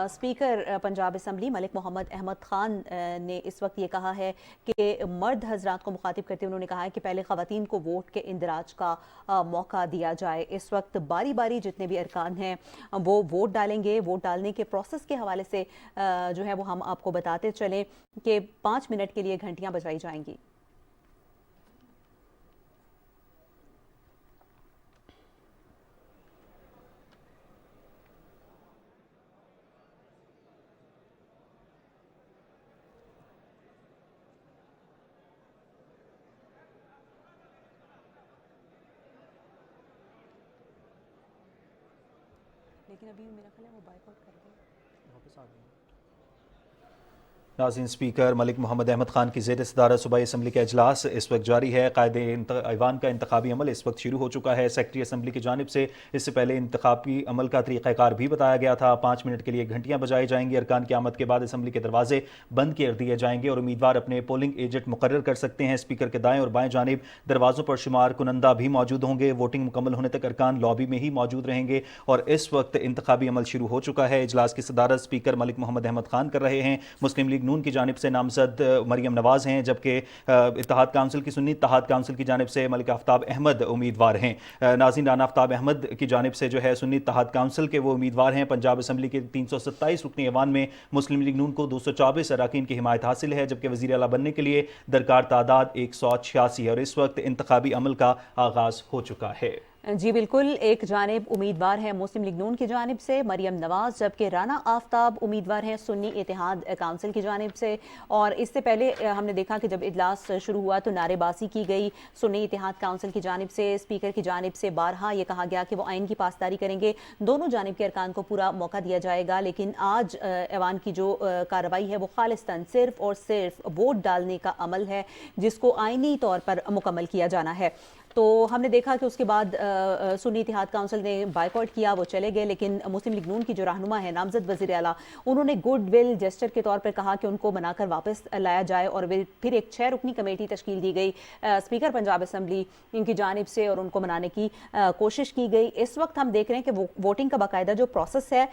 स्पीकर पंजाब असम्बली मलिक मोहम्मद अहमद ख़ान ने इस वक्त ये कहा है कि मर्द हजरात को मुखातिब करते हुए उन्होंने कहा है कि पहले ख़वातीन को वोट के इंदराज का मौका दिया जाए। इस वक्त बारी बारी जितने भी अरकान हैं वो वोट डालेंगे। वोट डालने के प्रोसेस के हवाले से जो है वो हम आपको बताते चलें कि 5 मिनट के लिए घंटियाँ बजाई जाएंगी। लेकिन अभी मेरा ख्याल है वो बाइकआउट कर गए, वापस आ गए। नाज़रीन, स्पीकर मलिक मोहम्मद अहमद ख़ान की ज़ेर सदारत सूबाई असम्बली का इजलास इस वक्त जारी है। कायदे ऐवान का इंतखाबी अमल इस वक्त शुरू हो चुका है। सेक्रेटरी असम्बली की जानिब से इससे पहले इंतखाबी अमल का तरीक़ाकार भी बताया गया था। 5 मिनट के लिए घंटियाँ बजाई जाएंगी। अरकान की आमद के बाद असम्बली के दरवाजे बंद कर दिए जाएंगे और उम्मीदवार अपने पोलिंग एजेंट मुकर्रर कर सकते हैं। स्पीकर के दाएँ और बाएँ जानिब दरवाज़ों पर शुमार कुनंदा भी मौजूद होंगे। वोटिंग मुकम्मल होने तक अरकान लॉबी में ही मौजूद रहेंगे और इस वक्त इंतखाबी अमल शुरू हो चुका है। इजलास की सदारत स्पीकर मलिक मोहम्मद अहमद ख़ान कर रहे हैं। मुस्लिम लीग नून की जानिब से नामजद मरियम नवाज हैं, जबकि इत्तेहाद काउंसिल की सुन्नी इत्तेहाद काउंसिल की जानिब से मलिक आफ्ताब अहमद उम्मीदवार हैं। नाज़रीन, राना आफ्ताब अहमद की जानिब से जो है सुन्नी इत्तेहाद काउंसिल के वो उम्मीदवार हैं। पंजाब असम्बली के 327 रुकनी ऐवान में मुस्लिम लीग नून को 224 अरकान की हिमायत हासिल है, जबकि वज़ीर आला बनने के लिए दरकार तादाद 186 है और इस वक्त इंतखाबी अमल का आगाज़ हो चुका है। जी बिल्कुल, एक जानिब उम्मीदवार है मुस्लिम लीग नून की जानिब से मरियम नवाज, जबकि राना आफ्ताब उम्मीदवार हैं सुन्नी इत्तेहाद काउंसिल की जानिब से। और इससे पहले हमने देखा कि जब इजलास शुरू हुआ तो नारेबाजी की गई सुन्नी इत्तेहाद काउंसिल की जानिब से। स्पीकर की जानिब से बारहा ये कहा गया कि वो आइन की पासदारी करेंगे, दोनों जानिब के अरकान को पूरा मौका दिया जाएगा। लेकिन आज ऐवान की जो कार्रवाई है वो खालिस्तन सिर्फ और सिर्फ वोट डालने का अमल है, जिसको आइनी तौर पर मुकम्मल किया जाना है। तो हमने देखा कि उसके बाद सुन्नी इत्तेहाद काउंसिल ने बाइकआउट किया, वो चले गए। लेकिन मुस्लिम लीग नून की जो रहनुमा है नामजद वज़ीर आला, उन्होंने गुड विल जेस्चर के तौर पर कहा कि उनको मनाकर वापस लाया जाए और फिर एक 6 रुकनी कमेटी तश्कील दी गई स्पीकर पंजाब असम्बली इनकी जानिब से और उनको मनाने की कोशिश की गई। इस वक्त हम देख रहे हैं कि वोटिंग का बाकायदा जो प्रोसेस है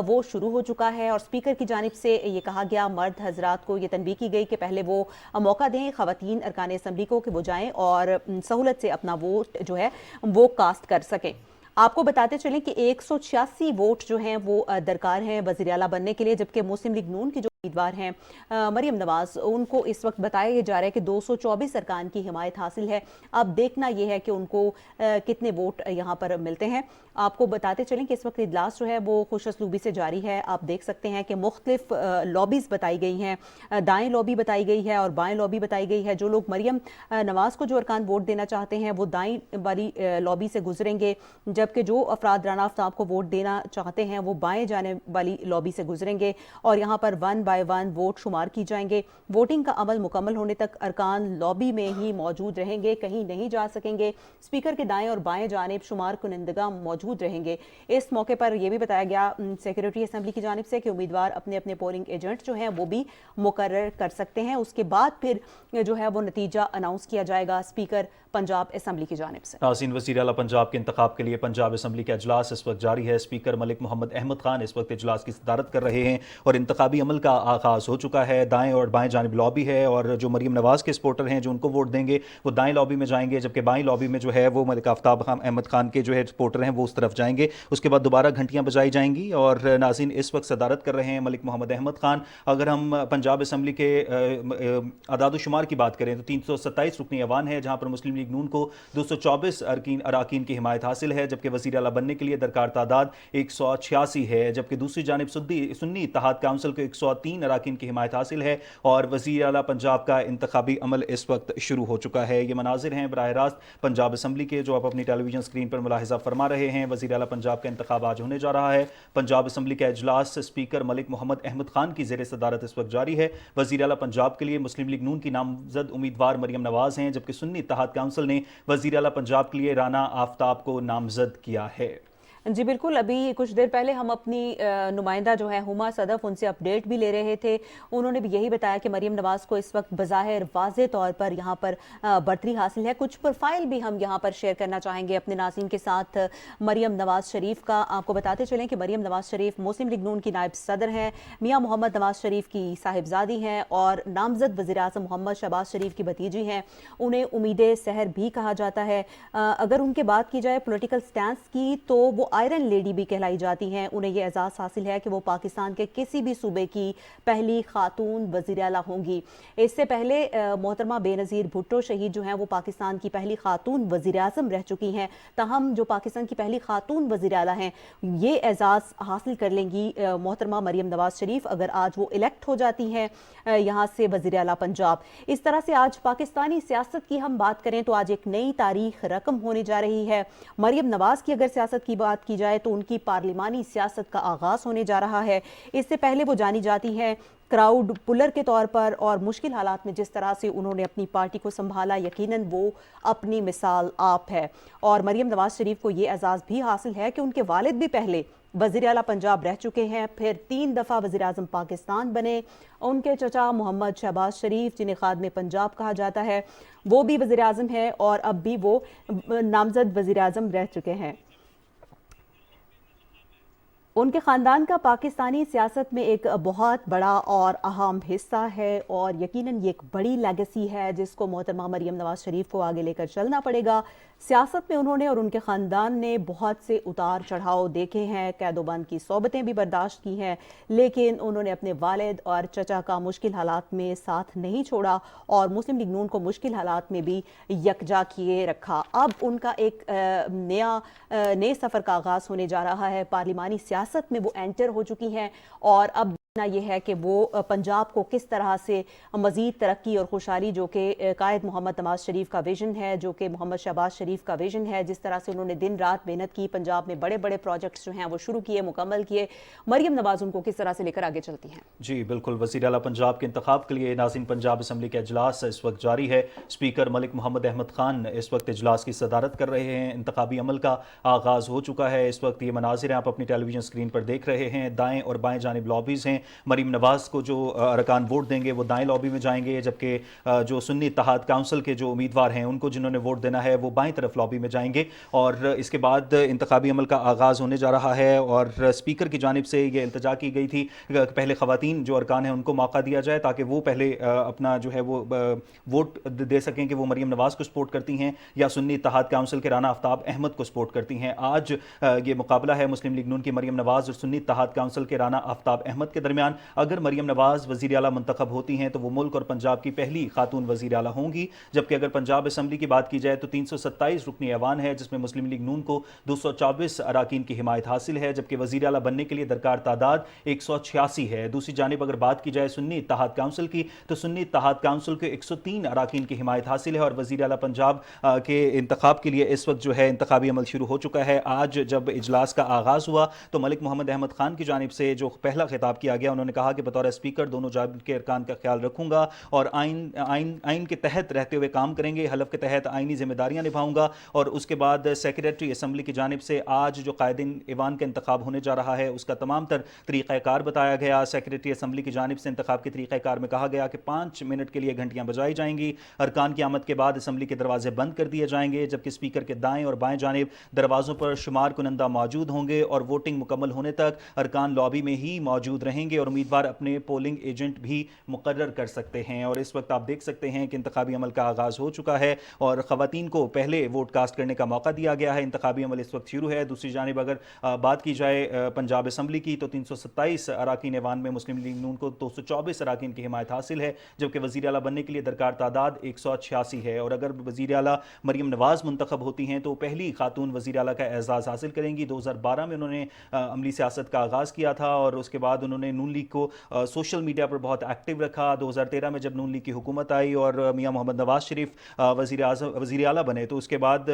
वो शुरू हो चुका है और स्पीकर की जानिब से ये कहा गया, मर्द हजरात को ये तनबीह की गई कि पहले वो मौका दें ख़वातीन अरकान असम्बली को कि वो जाएँ और सहूलत से अपना वोट जो है वो कास्ट कर सकें। आपको बताते चलें कि 186 वोट जो हैं वो दरकार हैं वज़ीर आला बनने के लिए, जबकि मुस्लिम लीग नून की जो उम्मीदवार हैं मरियम नवाज, उनको इस वक्त बताया जा रहा है कि 224 अरकान की हिमायत हासिल है। अब देखना यह है कि उनको कितने वोट यहाँ पर मिलते हैं। आपको बताते चलें कि इस वक्त इजलास जो है वो खुश असलूबी से जारी है। आप देख सकते हैं कि मुख्तलिफ लॉबीज़ बताई गई हैं, दाएँ लॉबी बताई गई है और बाएँ लॉबी बताई गई है। जो लोग मरियम नवाज को जो अरकान वोट देना चाहते हैं वो दाएँ वाली लॉबी से गुजरेंगे, जबकि जो अफराद राना आफ्ताब को वोट देना चाहते हैं वो बाएँ जाने वाली लॉबी से गुजरेंगे और यहाँ पर 1 बाय बाय वन वोट शुमार की जाएंगे। वोटिंग का अमल मुकम्मल होने तक अरकान लॉबी में ही मौजूद रहेंगे, कहीं नहीं जा सकेंगे। स्पीकर के दाएं और बाएं जानिब शुमार कुनिंदगा मौजूद रहेंगे। इस मौके पर यह भी बताया गया सेक्रेटरी असेंबली की जानिब से कि उम्मीदवार अपने अपने पोलिंग एजेंट जो हैं वो भी मुकर्रर कर सकते हैं। उसके बाद फिर जो है वो नतीजा अनाउंस किया जाएगा स्पीकर पंजाब असेंबली की जानिब से। नाज़रीन, वज़ीर आला पंजाब के इंतखाब के लिए पंजाब असेंबली का इजलास इस वक्त जारी है। स्पीकर मलिक मोहम्मद अहमद खान इस वक्त इजलास की सदारत कर रहे हैं और इंतखाबी अमल का आगाज़ हो चुका है। दाएं और बाएं जानिब लॉबी है और जो मरीम नवाज़ के सपोर्टर हैं जो उनको वोट देंगे वो दाएं लॉबी में जाएंगे, जबकि बाएं लॉबी में जो है वो मलिक आफ्ताब अहमद खान के जो है सपोर्टर हैं वो उस तरफ जाएंगे। उसके बाद दोबारा घंटियाँ बजाई जाएंगी और नाज़रीन इस वक्त सदारत कर रहे हैं मलिक मोहम्मद अहमद खान। अगर हम पंजाब असेंबली के अदाद-ओ-शुमार की बात करें तो 327 रुकनी ऐवान है, जहाँ पर मुस्लिम लीग नून को 224 अरकान की हिमायत हासिल है, जबकि वज़ीर आला बनने के लिए दरकार तादाद 186 है। जबकि दूसरी जानिब सुन्नी इत्तेहाद काउंसिल को 103 अरकान की हिमायत हासिल है और वज़ीर आला पंजाब का इंतखाबी अमल इस वक्त शुरू हो चुका है। ये मनाजिर हैं बराह रास्त पंजाब असेंबली के जो आप अपनी टेलीविजन स्क्रीन पर मुलाहिज़ा फरमा रहे हैं। वज़ीर आला पंजाब का इंतखाब आज होने जा रहा है। पंजाब असेंबली का इजलास स्पीकर मलिक मोहम्मद अहमद खान की ज़ेर सदारत इस वक्त जारी है। वज़ीर आला पंजाब के लिए मुस्लिम लीग नून की नामजद उम्मीदवार मरियम नवाज़ हैं, जबकि सुन्नी इत्तेहाद काउंसिल ने वज़ीर आला पंजाब के लिए राना आफ्ताब को नामजद किया है। जी बिल्कुल, अभी कुछ देर पहले हम अपनी नुमाइंदा जो है हुमा सदफ उनसे अपडेट भी ले रहे थे। उन्होंने भी यही बताया कि मरियम नवाज़ को इस वक्त बज़ाहिर वाज़े तौर पर यहाँ पर बर्तरी हासिल है। कुछ प्रोफाइल भी हम यहाँ पर शेयर करना चाहेंगे अपने नाज़रीन के साथ। मरियम नवाज़ शरीफ का आपको बताते चलें कि मरियम नवाज़ शरीफ मुस्लिम लीग नून की नायब सदर हैं, मियाँ मोहम्मद नवाज़ शरीफ की साहिबजादी हैं और नामजद वज़ीर आज़म मोहम्मद शहबाज शरीफ की भतीजी हैं। उन्हें उम्मीद सहर भी कहा जाता है। अगर उनके बात की जाए पॉलिटिकल स्टैंस की तो वो आयरन लेडी भी कहलाई जाती हैं। उन्हें यह एजाज़ हासिल है कि वो पाकिस्तान के किसी भी सूबे की पहली खातून वज़ीर आला होंगी। इससे पहले मोहतरमा बेनज़ीर भुट्टो शहीद जो हैं वो पाकिस्तान की पहली खातून वज़ीर आज़म रह चुकी हैं। ताहम जो पाकिस्तान की पहली खातून वज़ीर आला हैं ये एजाज़ हासिल कर लेंगी मोहतरमा मरियम नवाज़ शरीफ अगर आज वो इलेक्ट हो जाती हैं यहाँ से वज़ीर आला पंजाब। इस तरह से आज पाकिस्तानी सियासत की हम बात करें तो आज एक नई तारीख रकम होने जा रही है। मरियम नवाज़ की अगर सियासत की बात की जाए तो उनकी पार्लिमानी सियासत का आगाज होने जा रहा है। इससे पहले वो जानी जाती हैं क्राउड पुलर के तौर पर और मुश्किल हालात में जिस तरह से उन्होंने अपनी पार्टी को संभाला यकीनन वो अपनी मिसाल आप है। और मरियम नवाज़ शरीफ को ये एजाज़ भी हासिल है कि उनके वालिद भी पहले वज़ीर आला पंजाब रह चुके हैं, फिर 3 दफ़ा वज़ीर आज़म पाकिस्तान बने। उनके चचा मोहम्मद शहबाज शरीफ जिन्हें खादमे पंजाब कहा जाता है वो भी वज़ीर आज़म है और अब भी वो नामजद वज़ीर आज़म रह चुके हैं। उनके ख़ानदान का पाकिस्तानी सियासत में एक बहुत बड़ा और अहम हिस्सा है और यकीनन ये एक बड़ी लेगेसी है जिसको मोहतरमा मरियम नवाज़ शरीफ को आगे लेकर चलना पड़ेगा। सियासत में उन्होंने और उनके ख़ानदान ने बहुत से उतार चढ़ाव देखे हैं, कैदोबंद की सोबतें भी बर्दाश्त की हैं, लेकिन उन्होंने अपने वालिद और चचा का मुश्किल हालात में साथ नहीं छोड़ा और मुस्लिम लीग नून को मुश्किल हालात में भी यकजा किए रखा। अब उनका एक नए सफ़र का आगाज़ होने जा रहा है। पार्लिमानी सियासत में वो एंटर हो चुकी हैं और अब ये है कि वो पंजाब को किस तरह से मज़ीद तरक्की और खुशहाली जो कि कायद मोहम्मद नवाज़ शरीफ का विजन है, जो कि मोहम्मद शहबाज शरीफ का विजन है, जिस तरह से उन्होंने दिन रात मेहनत की, पंजाब में बड़े बड़े प्रोजेक्ट्स जो हैं वो शुरू किए, मुकम्मल किए, मरियम नवाज़ उनको किस तरह से लेकर आगे चलती हैं। जी बिल्कुल, वज़ीर आला पंजाब के इंतखाब के लिए नाज़रीन पंजाब असेंबली का इजलास इस वक्त जारी है। स्पीकर मलिक मोहम्मद अहमद खान इस वक्त इजलास की सदारत कर रहे हैं। इंतखाबी अमल का आगाज़ हो चुका है। इस वक्त ये मनाजिर आप अपनी टेलीविजन स्क्रीन पर देख रहे हैं। दाएँ और बाएँ जानिब लॉबीज़ हैं। मरियम नवाज़ को जो अरकान वोट देंगे वो दाएं लॉबी में जाएंगे, जबकि जो सुन्नी इत्तेहाद काउंसिल के जो उम्मीदवार हैं उनको जिन्होंने वोट देना है वो बाएं तरफ लॉबी में जाएंगे। और इसके बाद इंतखाबी अमल का आगाज़ होने जा रहा है और स्पीकर की जानिब से ये इल्तजा की गई थी पहले ख़वातीन जो अरकान हैं उनको मौका दिया जाए ताकि वो पहले अपना जो है वो वोट दे सकें कि वो मरियम नवाज़ को सपोर्ट करती हैं या सुन्नी इत्तेहाद काउंसिल के राना आफ्ताब अहमद को सपोर्ट करती हैं। आज ये मुकाबला है मुस्लिम लीग नून की मरियम नवाज़ और सुन्नी इत्तेहाद काउंसिल के राना आफ्ताब अहमद के दरमियान। अगर मरियम नवाज़ वज़ीर आला मुंतखब होती हैं तो वो मुल्क और पंजाब की पहली खातून वज़ीर आला होंगी। जबकि अगर पंजाब असेंबली की बात की जाए तो 327 रुकनी ऐवान है जिसमें मुस्लिम लीग नून को 224 अराकीन की हिमायत हासिल है, जबकि वज़ीर आला बनने के लिए दरकार तादाद 186 है। दूसरी जानिब अगर बात की जाए सुन्नी इत्तेहाद काउंसिल की तो सुन्नी इत्तेहाद काउंसिल के 103 अराकीन की हिमायत हासिल है और वज़ीर आला पंजाब के इंतखाब के लिए इस वक्त जो है इंतखाबी अमल शुरू हो चुका है। आज जब इजलास का आगाज़ हुआ तो मलिक मोहम्मद अहमद खान की जानिब से जो पहला खिताब किया गया। उन्होंने कहा कि बतौर स्पीकर दोनों जानिब के अरकान का ख्याल रखूंगा और आइन के तहत रहते हुए काम करेंगे, हलफ के तहत आइनी जिम्मेदारियां निभाऊंगा। और उसके बाद सेक्रेटरी असम्बली की जानिब से आज जो कायदीन ईवान का इंतखाब होने जा रहा है उसका तमाम तर तरीक़ाकार बताया गया। सेक्रेटरी असम्बली की जानिब से इंतखाब के तरीक़ाकार में कहा गया कि 5 मिनट के लिए घंटियां बजाई जाएंगी। अरकान की आमद के बाद असम्बली के दरवाजे बंद कर दिए जाएंगे, जबकि स्पीकर के दाएं और बाएं जानिब दरवाजों पर शुमार कुनंदा मौजूद होंगे और वोटिंग मुकम्मल होने तक अरकान लॉबी में ही मौजूद रहेंगे और उम्मीदवार अपने पोलिंग एजेंट भी मुकर्रर कर सकते हैं। और इस वक्त आप देख सकते हैं कि इंतखाबी अमल का आगाज़ हो चुका है और ख़वातीन को पहले वोट कास्ट करने का मौका दिया गया है। इंतखाबी अमल इस वक्त शुरू है। दूसरी जानिब अगर बात की जाए पंजाब असम्बली की तो 327 अराकीन ऐवान में मुस्लिम लीग नून को 224 अराकीन की हिमायत हासिल है, जबकि वज़ीर आला बनने के लिए दरकार तादाद 186 है। और अगर वज़ीर आला मरियम नवाज़ मुंतखब होती हैं तो पहली खातून वज़ीर आला का एजाज़ हासिल करेंगी। 2012 में उन्होंने अमली सियासत का आगाज़ किया था और उसके बाद उन्होंने नून लीग को सोशल मीडिया पर बहुत एक्टिव रखा। 2013 में जब नून लीग की हुकूमत आई और मियाँ मोहम्मद नवाज शरीफ वज़ीर आला बने तो उसके बाद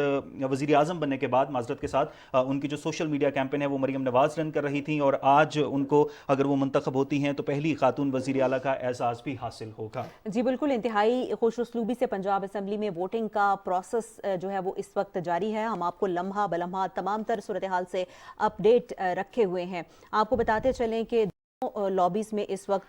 वज़ीर आज़म बनने के बाद माज़रत के साथ उनकी जो सोशल मीडिया कैंपेन है वो मरियम नवाज़ रन कर रही थी और आज उनको अगर वो मुंतखब होती हैं तो पहली खातून वज़ीर आला का एजाज़ भी हासिल होगा। जी बिल्कुल, इंतहाई खुश उसलूबी से पंजाब असम्बली में वोटिंग का प्रोसेस जो है वो इस वक्त जारी है। हम आपको लम्हा बलम्हा तमाम तर सूरत हाल से अपडेट रखे हुए हैं। आपको बताते चलें कि लॉबीज में इस वक्त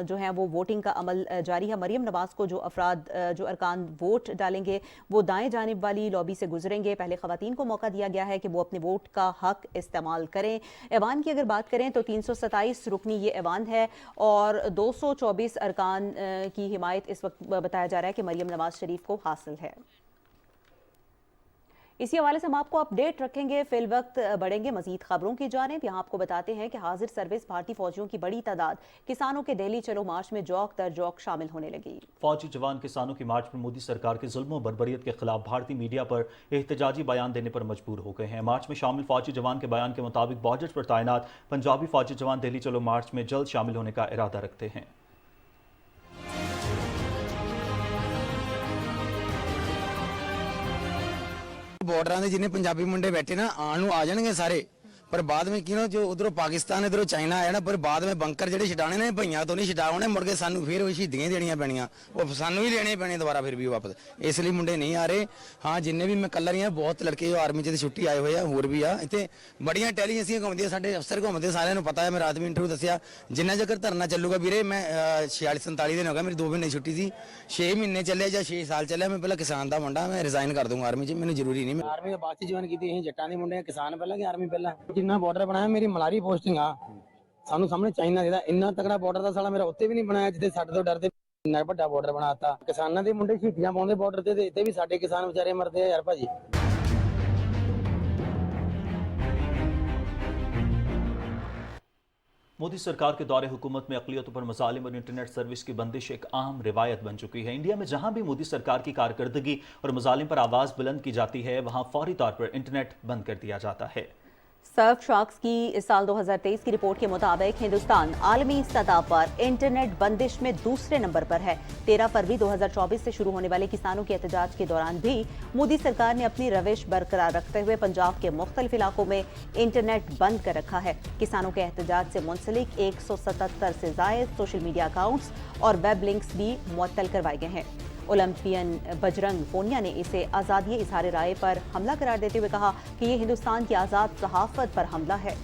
जो है वो वोटिंग का अमल जारी है। मरियम नवाज़ को जो अफराद जो अरकान वोट डालेंगे वो दाएं जानिब वाली लॉबी से गुजरेंगे। पहले ख़वातीन को मौका दिया गया है कि वो अपने वोट का हक इस्तेमाल करें। ऐवान की अगर बात करें तो 327 रुकनी ये ऐवान है और 224 अरकान की हिमायत इस वक्त बताया जा रहा है कि मरियम नवाज़ शरीफ को हासिल है। इसी हवाले से हम आपको अपडेट रखेंगे। फिल वक्त बढ़ेंगे मजीद खबरों की जानिब। यहाँ आपको बताते हैं कि हाजिर सर्विस भारतीय फौजियों की बड़ी तादाद किसानों के दिल्ली चलो मार्च में जौक दर जौक शामिल होने लगी। फौजी जवान किसानों की मार्च पर मोदी सरकार के जुल्म और बर्बरियत के खिलाफ भारतीय मीडिया पर एहतजाजी बयान देने पर मजबूर हो गए हैं। मार्च में शामिल फौजी जवान के बयान के मुताबिक बॉर्डर्स पर तैनात पंजाबी फौजी जवान दिल्ली चलो मार्च में जल्द शामिल होने का इरादा रखते हैं। बॉर्डर ਦੇ जिन्हें पंजाबी मुंडे बैठे ना आने ਨੂੰ आ जाएंगे सारे, पर बाद में की ना जो उधरों पाकिस्तान इधरों चाइना आया ना, पर बाद में बंकर ਜਿਹੜੇ ਛਡਾਣੇ ਨੇ ਭਈਆਂ ਤੋਂ ਨਹੀਂ ਛਡਾਉਣੇ, ਮੁੜ ਕੇ ਸਾਨੂੰ ਫਿਰ ਉਹ ਸ਼ਹੀਦੀਆਂ ਦੇਣੀਆਂ ਪੈਣੀਆਂ, ਉਹ ਸਾਨੂੰ ਹੀ ਲੈਣੇ ਪੈਣੇ ਦੁਬਾਰਾ ਫਿਰ ਵੀ ਵਾਪਸ। ਇਸ ਲਈ ਮੁੰਡੇ ਨਹੀਂ ਆ ਰਹੇ। ਹਾਂ ਜਿੰਨੇ ਵੀ ਮੈਂ ਕੱਲਾ ਰਹੀ ਹਾਂ ਬਹੁਤ ਲੜਕੇ ਜੋ ਆਰਮੀ 'ਚ ਦੀ ਛੁੱਟੀ ਆਏ ਹੋਏ ਆ, ਹੋਰ ਵੀ ਆ ਇੱਥੇ ਬੜੀਆਂ ਇੰਟੈਲੀਜੈਂਸੀਆਂ ਘੁੰਮਦੀਆਂ, ਸਾਡੇ ਅਫਸਰ ਘੁੰਮਦੇ, ਸਾਰਿਆਂ ਨੂੰ ਪਤਾ ਹੈ। ਮੈਂ ਰਾਤ ਵੀ ਇੰਟਰਵਿਊ ਦੱਸਿਆ ਜਿੰਨਾ ਜੇਕਰ ਧਰਨਾ ਚੱਲੂਗਾ ਵੀਰੇ, ਮੈਂ 46-47 ਦਿਨ ਹੋ ਗਿਆ ਮੇਰੀ 2 ਮਹੀਨੇ ਛੁੱਟੀ ਸੀ, 6 ਮਹੀਨੇ ਚੱਲਿਆ ਜਾਂ 6 ਸਾਲ ਚੱਲਿਆ, ਮੈਂ ਪਹਿਲਾਂ ਕਿਸਾਨ ਦਾ ਮੁੰਡਾ, ਮੈਂ ਰਿਜ਼ਾਈਨ ਕਰ ਦੂੰਗਾ ਆਰਮੀ 'ਚ, ਮੈਨੂੰ ਜ਼ਰੂਰੀ ਨਹੀਂ। ਆਰਮੀ ਦੇ ਬਾਅਦ 'ਚ ਜੁਆਇਨ ਕੀਤੀ, ਅਸੀਂ ਜੱਟਾਂ ਦੇ ਮੁੰਡੇ ਕਿਸਾਨ ਪਹਿਲਾਂ ਕਿ ਆਰਮੀ ਪਹਿਲਾਂ। ਜਿੰਨਾ ਬਾਰਡਰ ਬਣਾਇਆ ਮੇਰੀ ਮਲਾਰੀ ਪੋਸਟਿੰਗ ਆ, ਸਾਨੂੰ ਸਾਹਮਣੇ ਚਾਈਨਾ ਦੇਦਾ ਇੰਨਾ ਤਕੜਾ ਬਾਰਡਰ ਦਾ ਸਾਲਾ ਮੇਰਾ ਉੱਤੇ ਵੀ ਨਹੀਂ ਬਣਾਇਆ ਜਿੱਥੇ ਸਾਡੇ ਤੋਂ ਡਰਦੇ ਇੰਨਾ ਵੱਡਾ ਬਾਰਡਰ ਬਣਾਤਾ। ਕਿਸਾਨਾਂ ਦੇ ਮੁੰਡੇ ਸ਼ਹੀਦੀਆਂ ਪਾਉਂਦੇ ਬਾਰਡਰ ਤੇ ਇੱਥੇ ਵੀ ਸਾਡੇ ਕਿਸਾਨ ਵਿਚਾਰੇ ਮਰਦੇ ਆ ਯਾਰ ਭਾਜੀ। मोदी सरकार के दौरे हुकूमत में अक़लियतों पर मज़ालिम और इंटरनेट सर्विस की बंदिश एक आम रिवायत बन चुकी है। इंडिया में जहां भी मोदी सरकार की कारकर्दगी और मज़ालिम पर आवाज़ बुलंद की जाती है वहां फौरी तौर पर इंटरनेट बंद कर दिया जाता है। सर्फ शार्क्स की इस साल 2023 की रिपोर्ट के मुताबिक हिंदुस्तान आलमी सतह पर इंटरनेट बंदिश में दूसरे नंबर पर है। 13 फरवरी 2024 से शुरू होने वाले किसानों के एहतजाज के दौरान भी मोदी सरकार ने अपनी रविश बरकरार रखते हुए पंजाब के मुख्तलिफ इलाकों में इंटरनेट बंद कर रखा है। किसानों के एहतजाज से मुंसलिक 177 से जायद सोशल मीडिया अकाउंट्स और वेब लिंक्स भी मुअत्तल करवाए गए हैं। ओलंपियन बजरंग पूनिया ने इसे आज़ादी इजहार राय पर हमला करार देते हुए कहा कि ये हिंदुस्तान की आज़ाद सहाफ़त पर हमला है।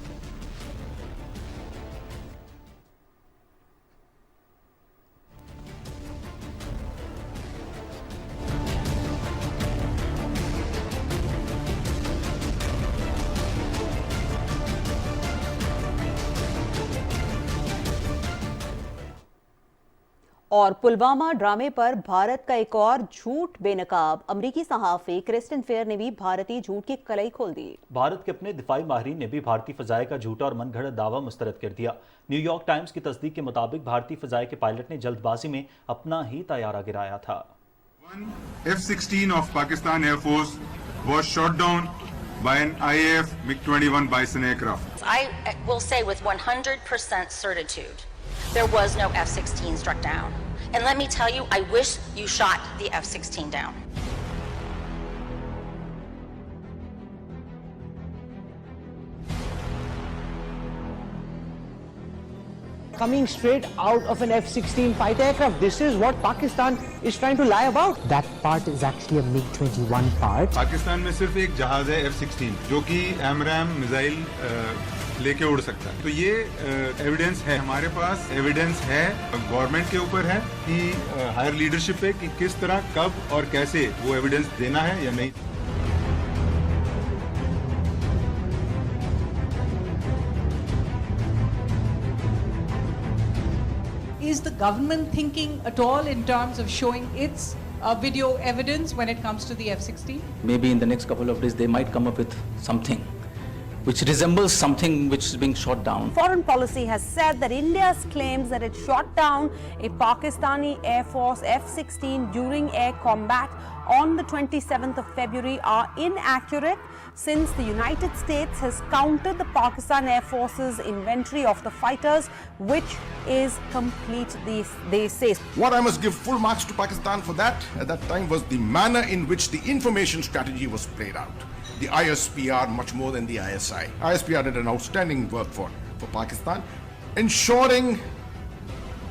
और पुलवामा ड्रामे पर भारत का एक और झूठ बेनकाब अमरीकी सहाफ़ी क्रिस्टिन फेयर ने भी भारतीय झूठ की कलई खोल दी। भारत के अपने दिफाई माहिरीन ने भी भारतीय फ़ज़ाए का झूठा और मनगढ़ंत दावा मुस्तरद कर दिया। न्यूयॉर्क टाइम्स की तस्दीक के मुताबिक भारतीय फ़ज़ाए के पायलट ने जल्दबाजी में अपना ही तैयारा गिराया था। F-16 of Pakistan Air Force was shot down by an IAF MiG-21 Bison aircraft. I will say with 100% certitude, there was no F-16 struck down. And let me tell you, I wish you shot the F-16 down. coming straight out of an F-16 fighter aircraft. This is what Pakistan is trying to lie about. That part is actually a MiG-21 part. Pakistan में सिर्फ एक जहाज है F-16 जो कि AMRAAM missile लेके उड़ सकता है। तो ये एविडेंस है हमारे पास, एविडेंस है गवर्नमेंट के ऊपर है कि हायर लीडरशिप पे कि किस तरह कब और कैसे वो एविडेंस देना है या नहीं। Is the government thinking at all in terms of showing its video evidence when it comes to the F-16? Maybe in the next couple of days they might come up with something which resembles something which is being shot down. Foreign policy has said that India's claims that it shot down a Pakistani Air Force F-16 during air combat on the 27th of February are inaccurate, since the United States has countered the Pakistan Air Force's inventory of the fighters, which is complete, they say. What I must give full marks to Pakistan for that at that time was the manner in which the information strategy was played out. The ISPR much more than the ISI. ISPR did an outstanding work for Pakistan, ensuring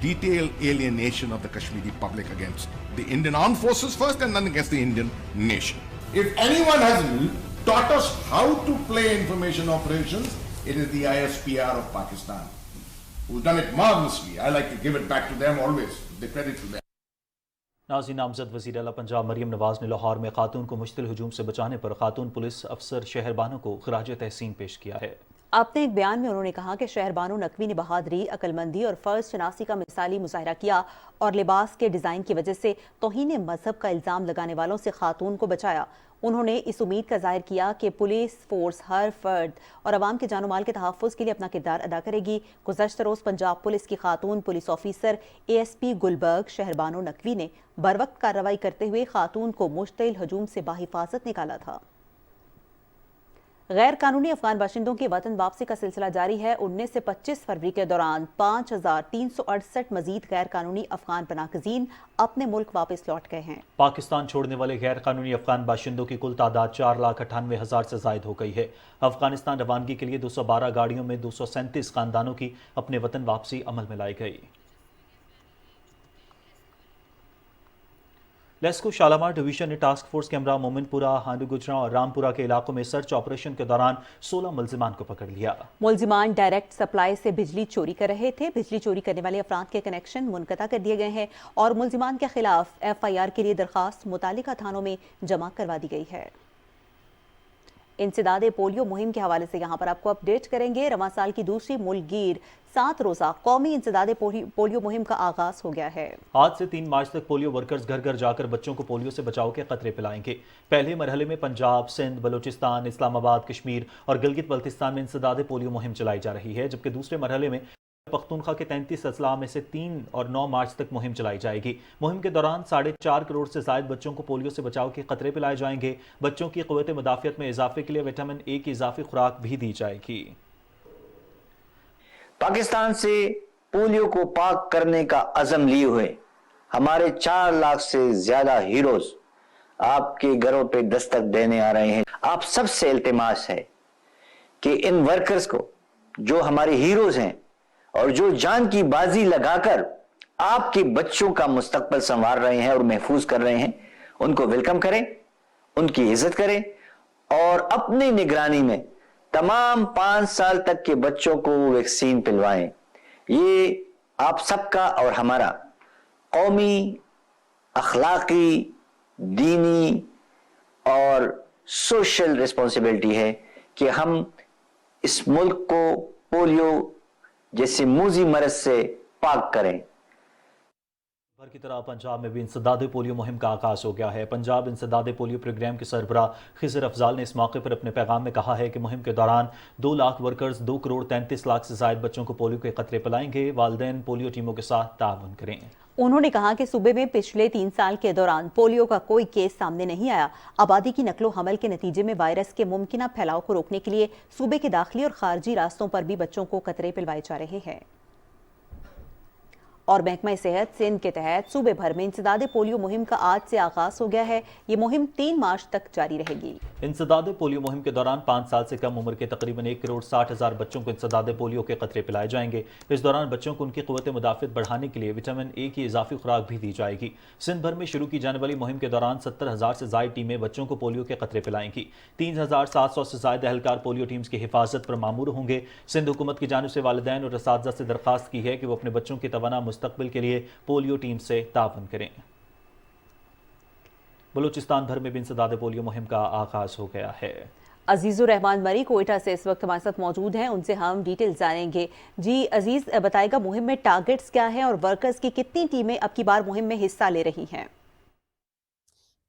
detailed alienation of the Kashmiri public against the Indian armed forces first and then against the Indian nation. If anyone has taught us how to play information operations, it is the ISPR of Pakistan, who's done it marvelously. I like to give it back to them always, the credit to them. नाज़रीन, नामज़द वज़ीर आला पंजाब मरियम नवाज़ ने लाहौर में खातून को मुश्तिल हुजूम से बचाने पर खातून पुलिस अफसर शहर बानो को खिराज तहसीन पेश किया है। अपने एक बयान में उन्होंने कहा कि शहर बानो नकवी ने बहादुरी, अक्लमंदी और फ़र्ज शनासी का मिसाली मुजाहरा किया और लिबास के डिज़ाइन की वजह से तौहीन मजहब का इल्ज़ाम लगाने वालों से खातून को बचाया। उन्होंने इस उम्मीद का ज़ाहिर किया कि पुलिस फोर्स हर फर्द और अवाम के जानो माल के तहफ़्फ़ुज़ के लिए अपना किरदार अदा करेगी। गुज़श्ता रोज़ पंजाब पुलिस की खातून पुलिस ऑफिसर ASP गुलबर्ग शहर बानो नकवी ने बरवक्त कार्रवाई करते हुए खातून को मुश्तिल हजूम से बाहिफाजत निकाला था। गैर कानूनी अफगान बाशिंदों की वतन वापसी का सिलसिला जारी है। 19 से 25 फरवरी के दौरान 5368 मजीद गैर कानूनी अफगान पनाहगज़ीन अपने मुल्क वापस लौट गए हैं। पाकिस्तान छोड़ने वाले गैर कानूनी अफगान बाशिंदों की कुल तादाद 4,98,000 से जायद हो गई है। अफगानिस्तान रवानगी के लिए 212 गाड़ियों में 237 खानदानों की अपने वतन वापसी अमल में लाई गई। लेस्को शालामार डिवीजन ने टास्क फोर्स कैमरा मोमिनपुरा, हांडू गुजरा और रामपुरा के इलाकों में सर्च ऑपरेशन के दौरान 16 मुल्जिमान को पकड़ लिया। मुल्जिमान डायरेक्ट सप्लाई से बिजली चोरी कर रहे थे। बिजली चोरी करने वाले अफराद के कनेक्शन मुनक़ता कर दिए गए हैं और मुल्जिमान के खिलाफ FIR के लिए दरखास्त मुतालिका थानों में जमा करवा दी गई है। इंसदादे पोलियो मुहिम के हवाले से यहाँ पर आपको अपडेट करेंगे। रवां साल की दूसरी मुल्कगीर 7 रोज़ा कौमी इंसदादे पोलियो मुहिम का आगाज हो गया है। आज से 3 मार्च तक पोलियो वर्कर्स घर घर जाकर बच्चों को पोलियो से बचाव के खतरे पिलाएंगे। पहले मरहले में पंजाब, सिंध, बलूचिस्तान, इस्लामाबाद, कश्मीर और गिलगित बल्तिस्तान में इंसदादे पोलियो मुहिम चलाई जा रही है, जबकि दूसरे मरहले में पख्तूनख्वा के 33 अजला में से 3 और 9 मार्च तक मुहिम चलाई जाएगी। मुहिम के दौरान 4.5 करोड़ से ज्यादा बच्चों को पोलियो से बचाव के खतरे पिलाए जाएंगे। बच्चों की क़ुव्वत मुदाफ़ियत में इजाफे के लिए विटामिन A की इजाफी खुराक भी दी जाएगी। पाकिस्तान से पोलियो को पाक करने का अज़म लिए हुए हमारे 4 लाख से ज्यादा हीरोज आपके घरों पे दस्तक देने आ रहे हैं। आप सबसे इल्तिमास है कि इन वर्कर्स को, जो हमारे हीरोज हैं और जो जान की बाजी लगाकर आपके बच्चों का मुस्तकबिल संवार रहे हैं और महफूज कर रहे हैं, उनको वेलकम करें, उनकी इज्जत करें और अपनी निगरानी में तमाम 5 साल तक के बच्चों को वैक्सीन पिलवाएं। ये आप सबका और हमारा कौमी, अखलाकी, दीनी और सोशल रिस्पॉन्सिबिलिटी है कि हम इस मुल्क को पोलियो जैसे मूजी मरज से पाक करें। भर की तरह पंजाब में भी इंसदादे पोलियो मुहिम का आगाज हो गया है। पंजाब इंसदादे पोलियो प्रोग्राम के सरबराह खिजर अफजाल ने इस मौके पर अपने पैगाम में कहा है कि मुहिम के दौरान 2 लाख वर्कर्स 2 करोड़ 33 लाख से ज्यादा बच्चों को पोलियो के खतरे पिलाएंगे। वालिदैन पोलियो टीमों के साथ ताउन करें। उन्होंने कहा कि सूबे में पिछले 3 साल के दौरान पोलियो का कोई केस सामने नहीं आया। आबादी की नकलो हमल के नतीजे में वायरस के मुमकिन फैलाव को रोकने के लिए सूबे के दाखिली और खारजी रास्तों पर भी बच्चों को कतरे पिलवाए जा रहे हैं। और महकमा सेहत सिंध के तहत सूबे भर में इंसदाद पोलियो मुहिम का आज से आगाज हो गया है। ये मुहिम 3 मार्च तक जारी रहेगी। इंसदाद पोलियो मुहिम के दौरान 5 साल से कम उम्र के तकरीबन 1,60,000 बच्चों को इंसदाद पोलियो के कतरे पिलाए जाएंगे। इस दौरान बच्चों को उनकी क़ुव्वत मुदाफ़ित बढ़ाने के लिए विटामिन ए की इजाफी खुराक भी दी जाएगी। सिंध भर में शुरू की जाने वाली मुहिम के दौरान 70,000 से ज़ायद टीमें बच्चों को पोलियो के कतरे पिलाएंगी। 3,700 से ज़ायद एहलकार पोलियो टीम्स की हिफाजत पर मामूर होंगे। सिंध हुकूमत की जानिब से वालिदैन और असातिज़ा से दरख्वास्त की है कि वो अपने बच्चों के तवाना मुस्तकबिल के लिए पोलियो टीम से तावन करें। बलूचिस्तान भर में भी इंसदाद पोलियो मुहिम का आगाज हो गया है। अजीजुर रहमान मरी कोयटा से इस वक्त हमारे साथ मौजूद हैं, उनसे हम डिटेल जानेंगे। जी अजीज, बताएगा मुहिम में टारगेट्स क्या हैं और वर्कर्स की कितनी टीमें अब की बार मुहिम में हिस्सा ले रही हैं?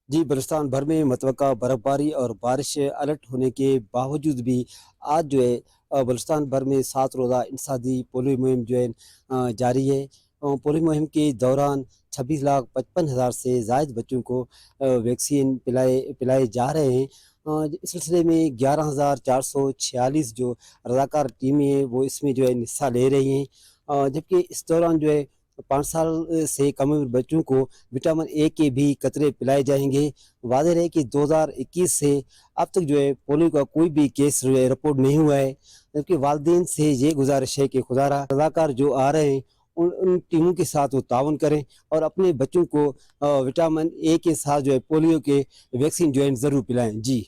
जी, बलूचिस्तान भर में मतवक्का बर्फबारी और बारिश अलर्ट होने के बावजूद भी आज जो है बलूचिस्तान भर में 7 रोज़ा इंसदादी पोलियो मुहिम जो है जारी है। पोलियो मुहिम के दौरान 26,55,000 से ज़ायद बच्चों को वैक्सीन पिलाए जा रहे हैं। इस सिलसिले में 11,446 जो रज़ाकार टीमें हैं वो इसमें जो है हिस्सा ले रही हैं, जबकि इस दौरान जो है 5 साल से कम उम्र बच्चों को विटामिन ए के भी कतरे पिलाए जाएंगे। वाज़ेह है कि 2021 से अब तक जो है पोलियो का कोई भी केस जो है रिपोर्ट नहीं हुआ है, जबकि वालिदैन से ये गुजारिश है कि खुदारा रज़ाकार जो आ रहे हैं उन टीमों के साथ वो ताउन करें और अपने बच्चों को विटामिन ए के साथ जो है पोलियो के वैक्सीन जो है ज़रूर पिलाएं। जी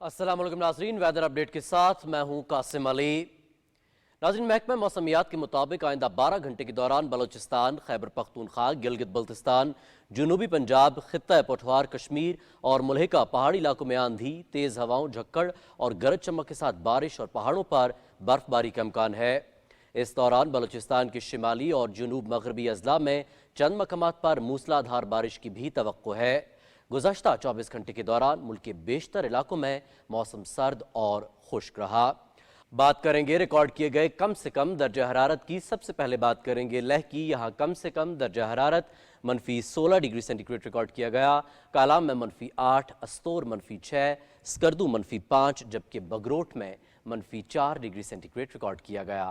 अस्सलाम वालेकुम नाज़रीन, वेदर अपडेट के साथ मैं हूं कासिम अली। नाज़रीन, महकमा मौसमियात के मुताबिक आइंदा 12 घंटे के दौरान बलूचिस्तान, खैबर पख्तूनख्वा, गिलगित बल्तिस्तान, जनूबी पंजाब, खित्ता पठवार कश्मीर और मुल्हिका पहाड़ी इलाकों में आंधी, तेज़ हवाओं, झक्कड़ और गरज चमक के साथ बारिश और पहाड़ों पर बर्फबारी का इम्कान है। इस दौरान बलूचिस्तान के शिमाली और जनूब मगरबी अजला में चंद मकामात पर मूसलाधार बारिश की भी तवक्को है। गुज़श्ता 24 घंटे के दौरान मुल्क के बेशतर इलाकों में मौसम सर्द और खुश्क रहा। बात करेंगे रिकॉर्ड किए गए कम से कम दर्जा हरारत की। सबसे पहले बात करेंगे लेह की। यहाँ कम से कम दर्जा हरारत -16 डिग्री सेंटीग्रेड रिकॉर्ड किया गया। कालाम में -8, अस्तोर -6, स्कर्दू -5, जबकि बगरोट में -4 डिग्री सेंटीग्रेड रिकॉर्ड किया गया।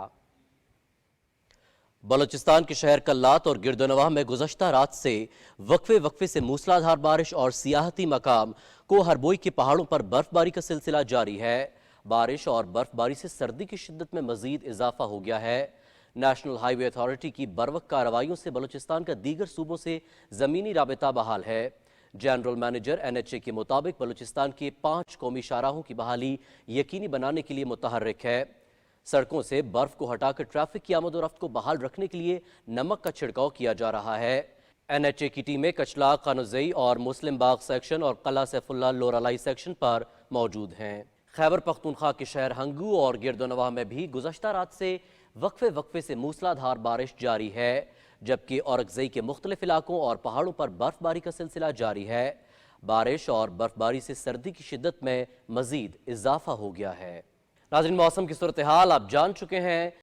बलूचिस्तान के शहर कल्लात और गिरदोनवाह में गुज़श्ता रात से वक्फे से मूसलाधार बारिश और सियाहती मकाम को हरबोई के पहाड़ों पर बर्फबारी का सिलसिला जारी है। बारिश और बर्फबारी से सर्दी की शिद्दत में मजीद इजाफा हो गया है। नेशनल हाईवे अथॉरिटी की बरवक्त कार्रवाइयों से बलूचिस्तान का दीगर सूबों से ज़मीनी राबिता बहाल है। जनरल मैनेजर NHA के मुताबिक बलूचिस्तान के 5 कौमी शाहराहों की बहाली यकीनी बनाने के लिए मुतहर्रिक है। सड़कों से बर्फ को हटाकर ट्रैफिक की आमद-ओ-रफ्त को बहाल रखने के लिए नमक का छिड़काव किया जा रहा है। NHA की टीमें कचला, कानुज़ई और मुस्लिम बाग सेक्शन और कला सैफुल्ला लोरालाई सेक्शन पर मौजूद हैं। खैबर पख्तूनख्वा के शहर हंगू और गिरदोनवाह में भी गुज़श्ता रात से वक्फे से मूसलाधार बारिश जारी है, जबकि औरकज़ई के मुख्तलिफ इलाकों और पहाड़ों पर बर्फबारी का सिलसिला जारी है। बारिश और बर्फबारी से सर्दी की शिद्दत में मजीद इजाफा हो गया है। नाज़रीन, मौसम की सूरत हाल आप जान चुके हैं।